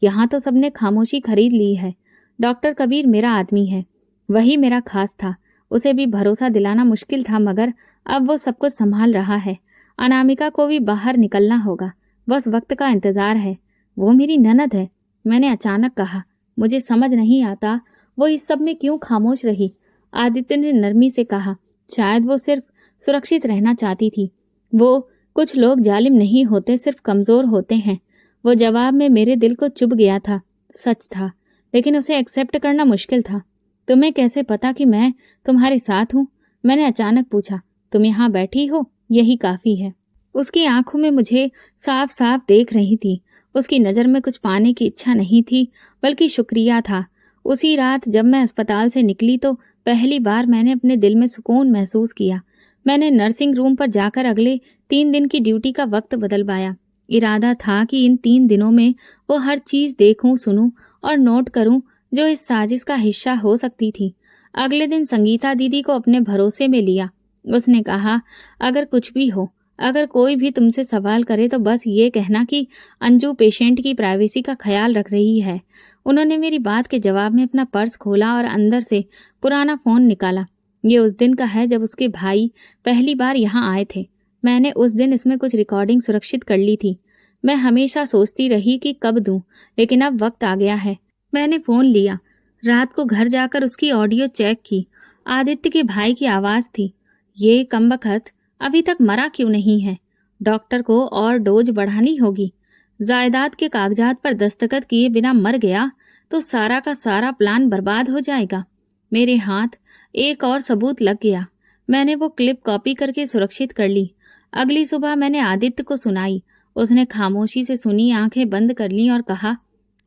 यहाँ तो सबने खामोशी खरीद ली है। डॉक्टर कबीर मेरा आदमी है, वही मेरा खास था। उसे भी भरोसा दिलाना मुश्किल था, मगर अब वो सब कुछ संभाल रहा है। अनामिका को भी बाहर निकलना होगा, बस वक्त का इंतजार है। वो मेरी ननद है। मैंने अचानक कहा। मुझे समझ नहीं आता वो इस सब में क्यों खामोश रही। आदित्य ने नरमी से कहा, शायद वो सिर्फ सुरक्षित रहना चाहती थी। वो कुछ लोग जालिम नहीं होते, सिर्फ कमजोर होते हैं। वो जवाब में मेरे दिल को चुभ गया था। सच था, लेकिन उसे एक्सेप्ट करना मुश्किल था। तुम्हें कैसे पता कि मैं तुम्हारे साथ हूँ? मैंने अचानक पूछा। तुम यहाँ बैठी हो, यही काफी है। उसकी आंखों में मुझे साफ साफ देख रही थी। उसकी नज़र में कुछ पाने की इच्छा नहीं थी, बल्कि शुक्रिया था। उसी रात जब मैं अस्पताल से निकली तो पहली बार मैंने अपने दिल में सुकून महसूस किया। मैंने नर्सिंग रूम पर जाकर अगले 3 दिन की ड्यूटी का वक्त बदलवाया। इरादा था कि इन 3 दिनों में वो हर चीज देखूं, सुनूं और नोट करूं जो इस साजिश का हिस्सा हो सकती थी। अगले दिन संगीता दीदी को अपने भरोसे में लिया। उसने कहा, अगर कुछ भी हो, अगर कोई भी तुमसे सवाल करे तो बस ये कहना कि अंजू पेशेंट की प्राइवेसी का ख्याल रख रही है। उन्होंने मेरी बात के जवाब में अपना पर्स खोला और अंदर से पुराना फोन निकाला। ये उस दिन का है जब उसके भाई पहली बार यहाँ आए थे। मैंने उस दिन इसमें कुछ रिकॉर्डिंग सुरक्षित कर ली थी। मैं हमेशा सोचती रही कि कब दूं, लेकिन अब वक्त आ गया है। मैंने फोन लिया। रात को घर जाकर उसकी ऑडियो चेक की। आदित्य के भाई की आवाज थी। ये कमबख्त अभी तक मरा क्यों नहीं है? डॉक्टर को और डोज बढ़ानी होगी। जायदाद के कागजात पर दस्तखत किए बिना मर गया तो सारा का सारा प्लान बर्बाद हो जाएगा। मेरे हाथ एक और सबूत लग गया। मैंने वो क्लिप कॉपी करके सुरक्षित कर ली। अगली सुबह मैंने आदित्य को सुनाई। उसने खामोशी से सुनी, आंखें बंद कर ली और कहा,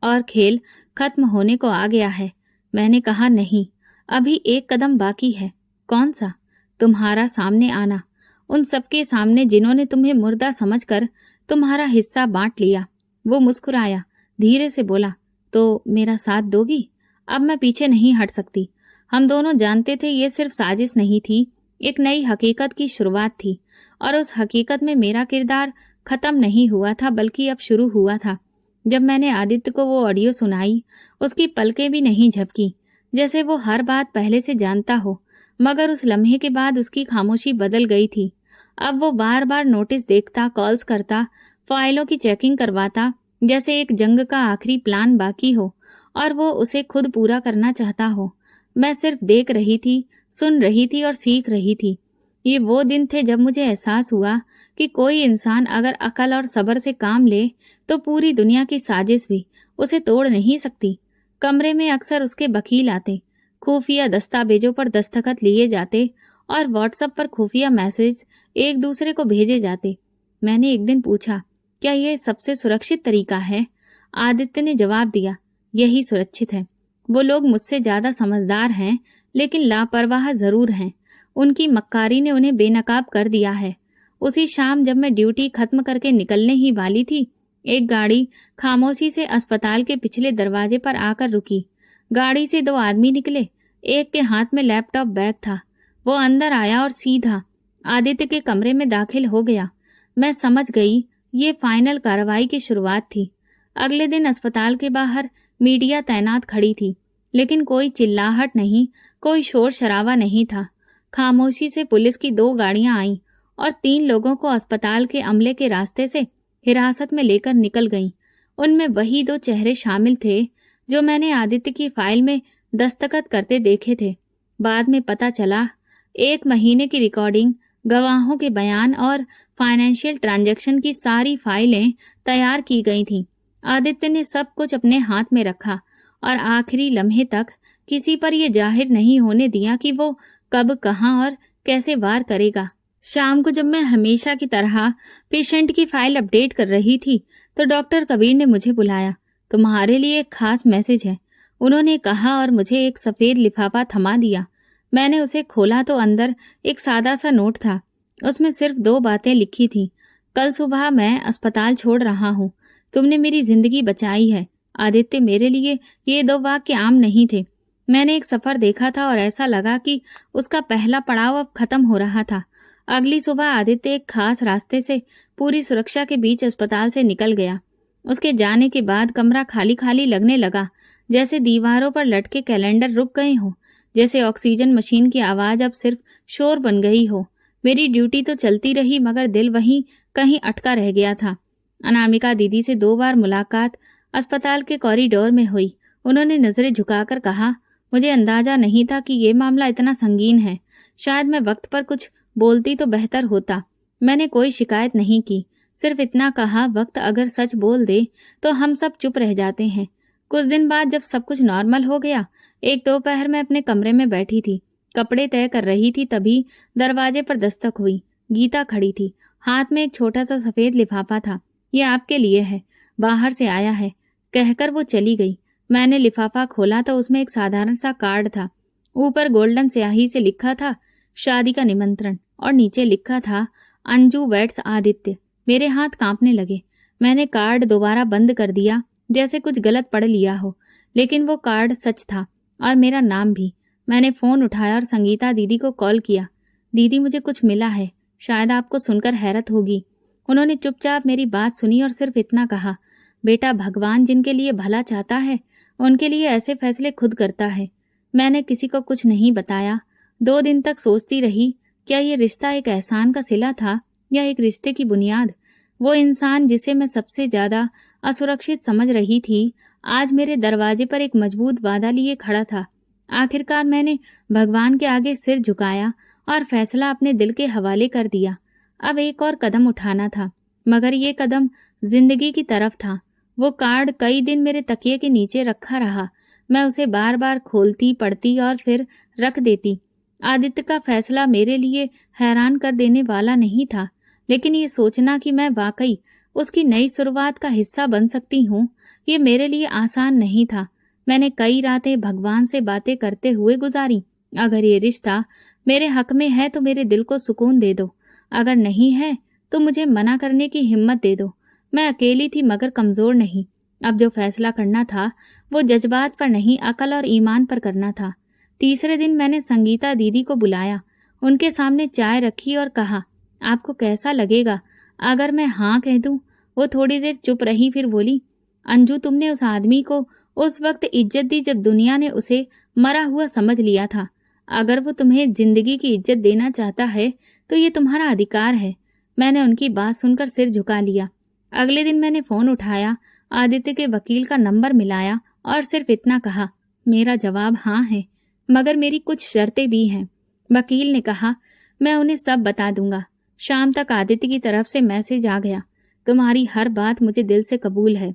और खेल खत्म होने को आ गया है। मैंने कहा, नहीं, अभी एक कदम बाकी है। कौन सा? तुम्हारा सामने आना, उन सबके सामने जिन्होंने तुम्हें मुर्दा समझकर तुम्हारा हिस्सा बांट लिया। वो मुस्कुराया, धीरे से बोला, तो मेरा साथ दोगी? अब मैं पीछे नहीं हट सकती। हम दोनों जानते थे ये सिर्फ साजिश नहीं थी, एक नई हकीकत की शुरुआत थी। और उस हकीकत में मेरा किरदार खत्म नहीं हुआ था, बल्कि अब शुरू हुआ था। जब मैंने आदित्य को वो ऑडियो सुनाई, उसकी पलकें भी नहीं झपकी, जैसे वो हर बात पहले से जानता हो। मगर उस लम्हे के बाद उसकी खामोशी बदल गई थी। अब वो बार बार नोटिस देखता, कॉल्स करता, फाइलों की चेकिंग करवाता, जैसे एक जंग का आखिरी प्लान बाकी हो और वो उसे खुद पूरा करना चाहता हो। मैं सिर्फ देख रही थी, सुन रही थी और सीख रही थी। ये वो दिन थे जब मुझे एहसास हुआ कि कोई इंसान अगर अकल और सब्र से काम ले तो पूरी दुनिया की साजिश भी उसे तोड़ नहीं सकती। कमरे में अक्सर उसके वकील आते, खुफिया दस्तावेजों पर दस्तखत लिए जाते और व्हाट्सएप पर खुफिया मैसेज एक दूसरे को भेजे जाते। मैंने एक दिन पूछा, क्या यह सबसे सुरक्षित तरीका है? आदित्य ने जवाब दिया, यही सुरक्षित है। वो लोग मुझसे ज्यादा समझदार हैं, लेकिन लापरवाह जरूर हैं। उनकी मक्कारी ने उन्हें बेनकाब कर दिया है। उसी शाम जब मैं ड्यूटी खत्म करके निकलने ही वाली थी, एक गाड़ी खामोशी से अस्पताल के पिछले दरवाजे पर आकर रुकी। गाड़ी से 2 आदमी निकले। एक के हाथ में लैपटॉप बैग था। वो अंदर आया और सीधा आदित्य के कमरे में दाखिल हो गया। मैं समझ गई ये फाइनल कार्रवाई की शुरुआत थी। अगले दिन अस्पताल के बाहर मीडिया तैनात खड़ी थी, लेकिन कोई चिल्लाहट नहीं, कोई शोर शराबा नहीं था। खामोशी से पुलिस की 2 गाड़ियां आईं और 3 लोगों को अस्पताल के अमले के रास्ते से हिरासत में लेकर निकल गईं। उनमें वही 2 चेहरे शामिल थे जो मैंने आदित्य की फाइल में दस्तखत करते देखे थे। बाद में पता चला 1 महीने की रिकॉर्डिंग, गवाहों के बयान और फाइनेंशियल ट्रांजैक्शन की सारी फाइलें तैयार की गई थीं। आदित्य ने सब कुछ अपने हाथ में रखा और आखिरी लम्हे तक किसी पर यह जाहिर नहीं होने दिया कि वो कब, कहां और कैसे वार करेगा। शाम को जब मैं हमेशा की तरह पेशेंट की फाइल अपडेट कर रही थी तो डॉक्टर कबीर ने मुझे बुलाया। तुम्हारे लिए एक खास मैसेज है, उन्होंने कहा और मुझे एक सफेद लिफाफा थमा दिया। मैंने उसे खोला तो अंदर एक सादा सा नोट था। उसमें सिर्फ 2 बातें लिखी थी। कल सुबह मैं अस्पताल छोड़ रहा हूँ। तुमने मेरी जिंदगी बचाई है, आदित्य, मेरे लिए ये 2 वाक्य आम नहीं थे। मैंने एक सफर देखा था और ऐसा लगा कि उसका पहला पड़ाव अब खत्म हो रहा था। अगली सुबह आदित्य एक खास रास्ते से पूरी सुरक्षा के बीच अस्पताल से निकल गया। उसके जाने के बाद कमरा खाली खाली लगने लगा, जैसे दीवारों पर लटके कैलेंडर रुक गए हों, जैसे ऑक्सीजन मशीन की आवाज अब सिर्फ शोर बन गई हो। मेरी ड्यूटी तो चलती रही, मगर दिल वहीं कहीं अटका रह गया था। अनामिका दीदी से 2 बार मुलाकात अस्पताल के कॉरिडोर में हुई। उन्होंने नजरें झुकाकर कहा, मुझे अंदाजा नहीं था कि ये मामला इतना संगीन है। शायद मैं वक्त पर कुछ बोलती तो बेहतर होता। मैंने कोई शिकायत नहीं की, सिर्फ इतना कहा, वक्त अगर सच बोल दे तो हम सब चुप रह जाते हैं। कुछ दिन बाद जब सब कुछ नॉर्मल हो गया, एक दोपहर में अपने कमरे में बैठी थी, कपड़े तय कर रही थी, तभी दरवाजे पर दस्तक हुई। गीता खड़ी थी, हाथ में एक छोटा सा सफेद लिफाफा था। ये आपके लिए है, बाहर से आया है, कहकर वो चली गई। मैंने लिफाफा खोला तो उसमें एक साधारण सा कार्ड था। ऊपर गोल्डन स्याही से लिखा था, शादी का निमंत्रण, और नीचे लिखा था, अंजू वेड्स आदित्य। मेरे हाथ कांपने लगे। मैंने कार्ड दोबारा बंद कर दिया, जैसे कुछ गलत पढ़ लिया हो, लेकिन वो कार्ड सच था और मेरा नाम भी। मैंने फोन उठाया और संगीता दीदी को कॉल किया। दीदी, मुझे कुछ मिला है, शायद आपको सुनकर हैरत होगी। उन्होंने चुपचाप मेरी बात सुनी और सिर्फ इतना कहा, बेटा, भगवान जिनके लिए भला चाहता है उनके लिए ऐसे फैसले खुद करता है। मैंने किसी को कुछ नहीं बताया। 2 दिन तक सोचती रही, क्या ये रिश्ता एक एहसान का सिला था या एक रिश्ते की बुनियाद। वो इंसान जिसे मैं सबसे ज्यादा असुरक्षित समझ रही थी, आज मेरे दरवाजे पर एक मजबूत वादा लिए खड़ा था। आखिरकार मैंने भगवान के आगे सिर झुकाया और फैसला अपने दिल के हवाले कर दिया। अब एक और कदम उठाना था, मगर ये कदम जिंदगी की तरफ था। वो कार्ड कई दिन मेरे तकिए के नीचे रखा रहा। मैं उसे बार बार खोलती, पढ़ती और फिर रख देती। आदित्य का फैसला मेरे लिए हैरान कर देने वाला नहीं था, लेकिन ये सोचना कि मैं वाकई उसकी नई शुरुआत का हिस्सा बन सकती हूँ, ये मेरे लिए आसान नहीं था। मैंने कई रातें भगवान से बातें करते हुए गुजारी। अगर ये रिश्ता मेरे हक में है तो मेरे दिल को सुकून दे दो, अगर नहीं है तो मुझे मना करने की हिम्मत दे दो। मैं अकेली थी मगर कमजोर नहीं। अब जो फैसला करना था वो जज्बात पर नहीं, अकल और ईमान पर करना था। तीसरे दिन मैंने संगीता दीदी को बुलाया, उनके सामने चाय रखी और कहा, आपको कैसा लगेगा अगर मैं हाँ कह दूं। वो थोड़ी देर चुप रही, फिर बोली, अंजू, तुमने उस आदमी को उस वक्त इज्जत दी जब दुनिया ने उसे मरा हुआ समझ लिया था। अगर वो तुम्हें जिंदगी की इज्जत देना चाहता है तो ये तुम्हारा अधिकार है। मैंने उनकी बात सुनकर सिर झुका लिया। अगले दिन मैंने फोन उठाया, आदित्य के वकील का नंबर मिलाया और सिर्फ इतना कहा, मेरा जवाब हाँ है, मगर मेरी कुछ शर्तें भी हैं। वकील ने कहा, मैं उन्हें सब बता दूंगा। शाम तक आदित्य की तरफ से मैसेज आ गया, तुम्हारी हर बात मुझे दिल से कबूल है।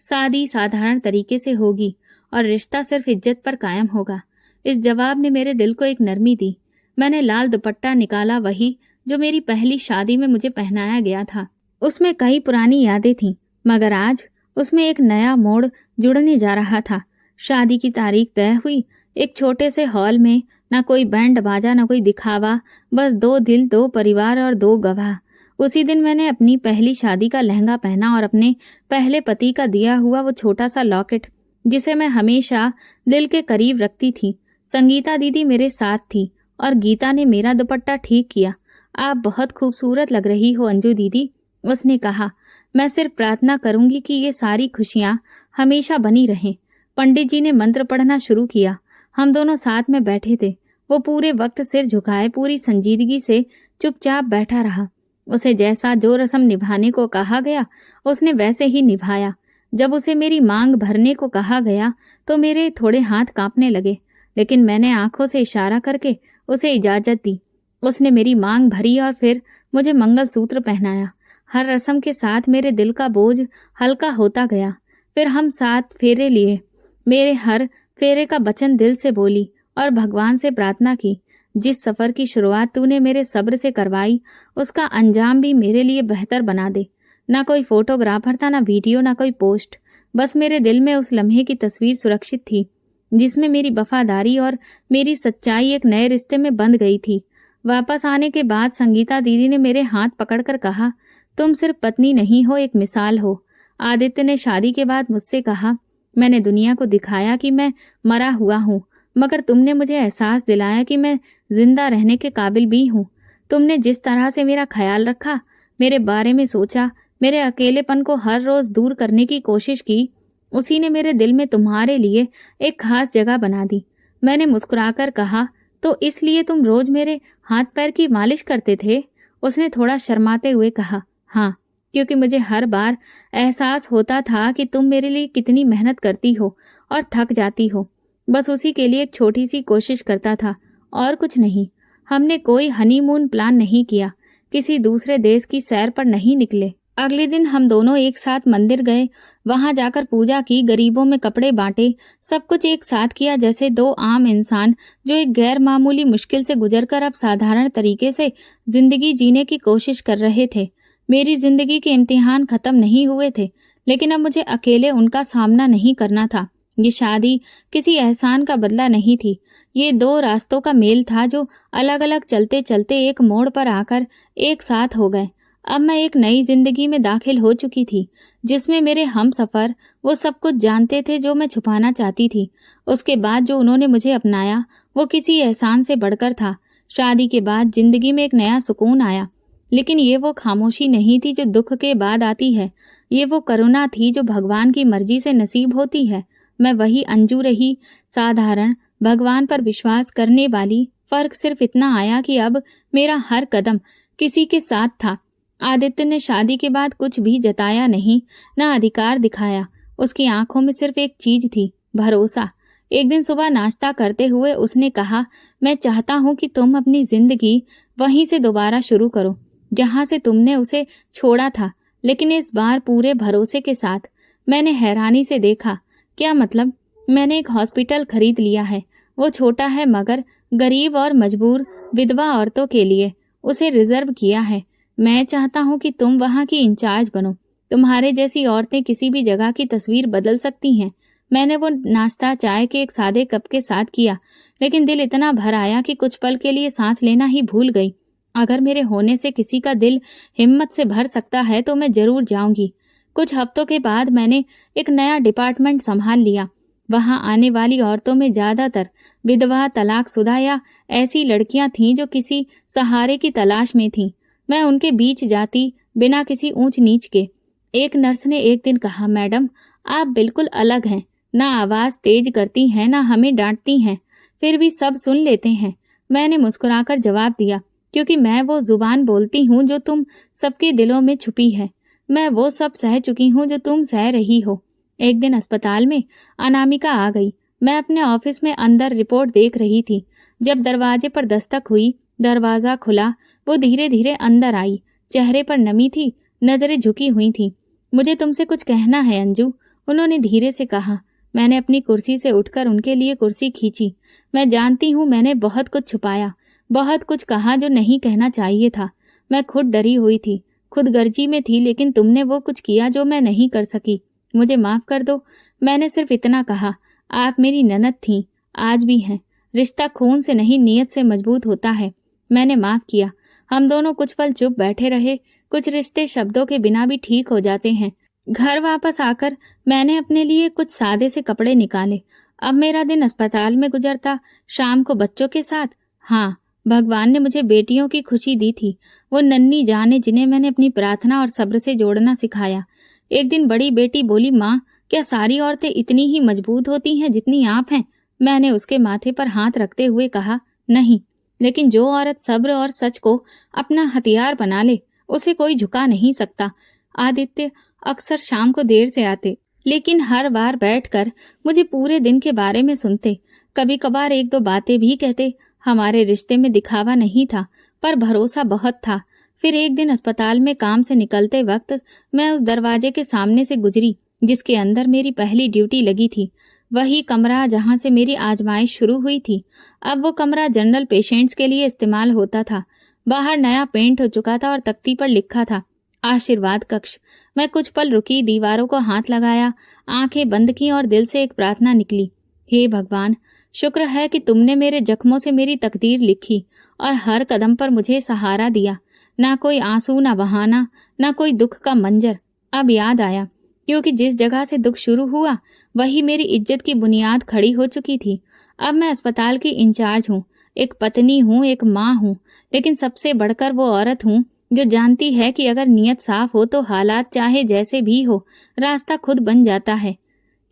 सादी साधारण तरीके से होगी और रिश्ता सिर्फ इज्जत पर कायम होगा। इस जवाब ने मेरे दिल को एक नरमी दी। मैंने लाल दुपट्टा निकाला, वही जो मेरी पहली शादी में मुझे पहनाया गया था। उसमें कई पुरानी यादें थीं, मगर आज उसमें एक नया मोड़ जुड़ने जा रहा था। शादी की तारीख तय हुई, एक छोटे से हॉल में, ना कोई बैंड बाजा, ना कोई दिखावा, बस 2 दिल, 2 परिवार और 2 गवाह। उसी दिन मैंने अपनी पहली शादी का लहंगा पहना और अपने पहले पति का दिया हुआ वो छोटा सा लॉकेट, जिसे मैं हमेशा दिल के करीब रखती थी। संगीता दीदी मेरे साथ थी और गीता ने मेरा दुपट्टा ठीक किया। आप बहुत खूबसूरत लग रही हो अंजू दीदी, उसने कहा। मैं सिर्फ प्रार्थना करूंगी कि ये सारी खुशियां हमेशा बनी रहें। पंडित जी ने मंत्र पढ़ना शुरू किया। हम दोनों साथ में बैठे थे। वो पूरे वक्त सिर झुकाए, पूरी संजीदगी से चुपचाप बैठा रहा। उसे जैसा जो रस्म निभाने को कहा गया उसने वैसे ही निभाया। जब उसे मेरी मांग भरने को कहा गया तो मेरे थोड़े हाथ कांपने लगे, लेकिन मैंने आंखों से इशारा करके उसे इजाजत दी। उसने मेरी मांग भरी और फिर मुझे मंगलसूत्र पहनाया। हर रस्म के साथ मेरे दिल का बोझ हल्का होता गया। फिर हम 7 फेरे लिए। मेरे हर फेरे का वचन दिल से बोली और भगवान से प्रार्थना की, जिस सफर की शुरुआत तूने मेरे सब्र से करवाई उसका अंजाम भी मेरे लिए बेहतर बना दे। ना कोई फोटोग्राफर था, ना वीडियो, ना कोई पोस्ट। बस मेरे दिल में उस लम्हे की तस्वीर सुरक्षित थी जिसमें मेरी वफादारी और मेरी सच्चाई एक नए रिश्ते में बंध गई थी। वापस आने के बाद संगीता दीदी ने मेरे हाथ पकड़कर कहा, तुम सिर्फ पत्नी नहीं हो, एक मिसाल हो। आदित्य ने शादी के बाद मुझसे कहा, मैंने दुनिया को दिखाया कि मैं मरा हुआ हूँ, मगर तुमने मुझे एहसास दिलाया कि मैं जिंदा रहने के काबिल भी हूँ। तुमने जिस तरह से मेरा ख्याल रखा, मेरे बारे में सोचा, मेरे अकेलेपन को हर रोज दूर करने की कोशिश की, उसी ने मेरे दिल में तुम्हारे लिए एक खास जगह बना दी। मैंने मुस्कुराकर कहा, तो इसलिए तुम रोज मेरे हाथ पैर की मालिश करते थे? उसने थोड़ा शर्माते हुए कहा, हाँ, क्योंकि मुझे हर बार एहसास होता था कि तुम मेरे लिए कितनी मेहनत करती हो और थक जाती हो। बस उसी के लिए एक छोटी सी कोशिश करता था, और कुछ नहीं। हमने कोई हनीमून प्लान नहीं किया, किसी दूसरे देश की सैर पर नहीं निकले। अगले दिन हम दोनों एक साथ मंदिर गए, वहां जाकर पूजा की, गरीबों में कपड़े बांटे, सब कुछ एक साथ किया जैसे दो आम इंसान जो एक गैर मामूली मुश्किल से गुजरकर अब साधारण तरीके से जिंदगी जीने की कोशिश कर रहे थे। मेरी जिंदगी के इम्तिहान खत्म नहीं हुए थे, लेकिन अब मुझे अकेले उनका सामना नहीं करना था। ये शादी किसी एहसान का बदला नहीं थी, ये दो रास्तों का मेल था जो अलग अलग चलते चलते एक मोड़ पर आकर एक साथ हो गए। अब मैं एक नई जिंदगी में दाखिल हो चुकी थी, जिसमें मेरे हमसफर वो सब कुछ जानते थे जो मैं छुपाना चाहती थी। उसके बाद जो उन्होंने मुझे अपनाया, वो किसी एहसान से बढ़कर था। शादी के बाद जिंदगी में एक नया सुकून आया, लेकिन ये वो खामोशी नहीं थी जो दुख के बाद आती है, ये वो करुणा थी जो भगवान की मर्जी से नसीब होती है। मैं वही अंजू रही, साधारण, भगवान पर विश्वास करने वाली। फर्क सिर्फ इतना आया कि अब मेरा हर कदम किसी के साथ था। आदित्य ने शादी के बाद कुछ भी जताया नहीं, ना अधिकार दिखाया। उसकी आंखों में सिर्फ एक चीज थी, भरोसा। एक दिन सुबह नाश्ता करते हुए उसने कहा, मैं चाहता हूं कि तुम अपनी जिंदगी वहीं से दोबारा शुरू करो जहां से तुमने उसे छोड़ा था, लेकिन इस बार पूरे भरोसे के साथ। मैंने हैरानी से देखा, क्या मतलब? मैंने एक हॉस्पिटल खरीद लिया है, वो छोटा है मगर गरीब और मजबूर विधवा औरतों के लिए उसे रिजर्व किया है। मैं चाहता हूं कि तुम वहां की इंचार्ज बनो। तुम्हारे जैसी औरतें किसी भी जगह की तस्वीर बदल सकती हैं। मैंने वो नाश्ता चाय के एक सादे कप के साथ किया, लेकिन दिल इतना भर आया कि कुछ पल के लिए सांस लेना ही भूल गई। अगर मेरे होने से किसी का दिल हिम्मत से भर सकता है तो मैं जरूर जाऊंगी। कुछ हफ्तों के बाद मैंने एक नया डिपार्टमेंट संभाल लिया। वहां आने वाली औरतों में ज्यादातर विधवा, तलाकशुदा या ऐसी लड़कियां थीं जो किसी सहारे की तलाश में थीं। मैं उनके बीच जाती, बिना किसी ऊंच नीच के। एक नर्स ने एक दिन कहा, मैडम, आप बिल्कुल अलग हैं, ना आवाज तेज करती हैं, ना हमें डांटती हैं, फिर भी सब सुन लेते हैं। मैंने मुस्कुराकर जवाब दिया, क्योंकि मैं वो जुबान बोलती हूँ जो तुम सबके दिलों में छुपी है। मैं वो सब सह चुकी हूँ जो तुम सह रही हो। एक दिन अस्पताल में अनामिका आ गई। मैं अपने ऑफिस में अंदर रिपोर्ट देख रही थी। जब दरवाजे पर दस्तक हुई, दरवाजा खुला, वो धीरे धीरे अंदर आई। चेहरे पर नमी थी, नजरें झुकी हुई थी। मुझे तुमसे कुछ कहना है अंजू, उन्होंने धीरे से कहा। मैंने अपनी कुर्सी से उठकर उनके लिए कुर्सी खींची। मैं जानती हूँ मैंने बहुत कुछ छुपाया, बहुत कुछ कहा जो नहीं कहना चाहिए था। मैं खुद डरी हुई थी, खुद गर्जी में थी, लेकिन तुमने वो कुछ किया जो मैं नहीं कर सकी। मुझे माफ कर दो। मैंने सिर्फ इतना कहा, आप मेरी ननद थीं, आज भी हैं। रिश्ता खून से नहीं नीयत से मजबूत होता है। मैंने माफ किया। हम दोनों कुछ पल चुप बैठे रहे। कुछ रिश्ते शब्दों के बिना भी ठीक हो जाते हैं। घर वापस आकर मैंने अपने लिए कुछ सादे से कपड़े निकाले। अब मेरा दिन अस्पताल में गुजरता, शाम को बच्चों के साथ। हाँ, भगवान ने मुझे बेटियों की खुशी दी थी, वो नन्ही जाने जिन्हें मैंने अपनी प्रार्थना और सब्र से जोड़ना सिखाया। एक दिन बड़ी बेटी बोली, माँ, क्या सारी औरतें इतनी ही मजबूत होती हैं जितनी आप हैं? मैंने उसके माथे पर हाथ रखते हुए कहा, नहीं, लेकिन जो औरत सब्र और सच को अपना हथियार बना ले, उसे कोई झुका नहीं सकता। आदित्य अक्सर शाम को देर से आते, लेकिन हर बार बैठकर मुझे पूरे दिन के बारे में सुनते। कभी कभार एक दो बातें भी कहते। हमारे रिश्ते में दिखावा नहीं था, पर भरोसा बहुत था। फिर एक दिन अस्पताल में काम से निकलते वक्त मैं उस दरवाजे के सामने से गुजरी जिसके अंदर मेरी पहली ड्यूटी लगी थी। वही कमरा जहां से मेरी आजमाइश शुरू हुई थी। अब वो कमरा जनरल पेशेंट्स के लिए इस्तेमाल होता था। बाहर नया पेंट हो चुका था और तख्ती पर लिखा था, आशीर्वाद कक्ष। मैं कुछ पल रुकी, दीवारों को हाथ लगाया, आंखें बंद की और दिल से एक प्रार्थना निकली, हे भगवान, शुक्र है कि तुमने मेरे जख्मों से मेरी तकदीर लिखी और हर कदम पर मुझे सहारा दिया। ना कोई आंसू, ना बहाना, ना कोई दुख का मंजर। अब याद आया, क्योंकि जिस जगह से दुख शुरू हुआ वही मेरी इज्जत की बुनियाद खड़ी हो चुकी थी। अब मैं अस्पताल की इंचार्ज हूँ, एक पत्नी हूँ, एक माँ हूँ, लेकिन सबसे बढ़कर वो औरत हूँ जो जानती है कि अगर नीयत साफ हो तो हालात चाहे जैसे भी हो, रास्ता खुद बन जाता है।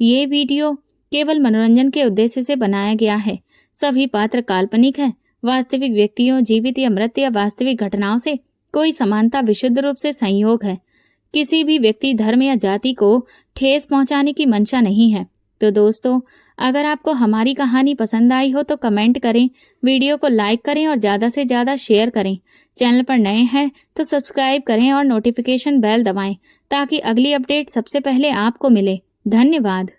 ये वीडियो केवल मनोरंजन के उद्देश्य से बनाया गया है। सभी पात्र काल्पनिक हैं। वास्तविक व्यक्तियों, जीवित या मृत या वास्तविक घटनाओं से कोई समानता विशुद्ध रूप से संयोग है। किसी भी व्यक्ति, धर्म या जाति को ठेस पहुंचाने की मंशा नहीं है। तो दोस्तों, अगर आपको हमारी कहानी पसंद आई हो तो कमेंट करें, वीडियो को लाइक करें और ज़्यादा से ज़्यादा शेयर करें। चैनल पर नए हैं तो सब्सक्राइब करें और नोटिफिकेशन बेल दबाएं ताकि अगली अपडेट सबसे पहले आपको मिले। धन्यवाद।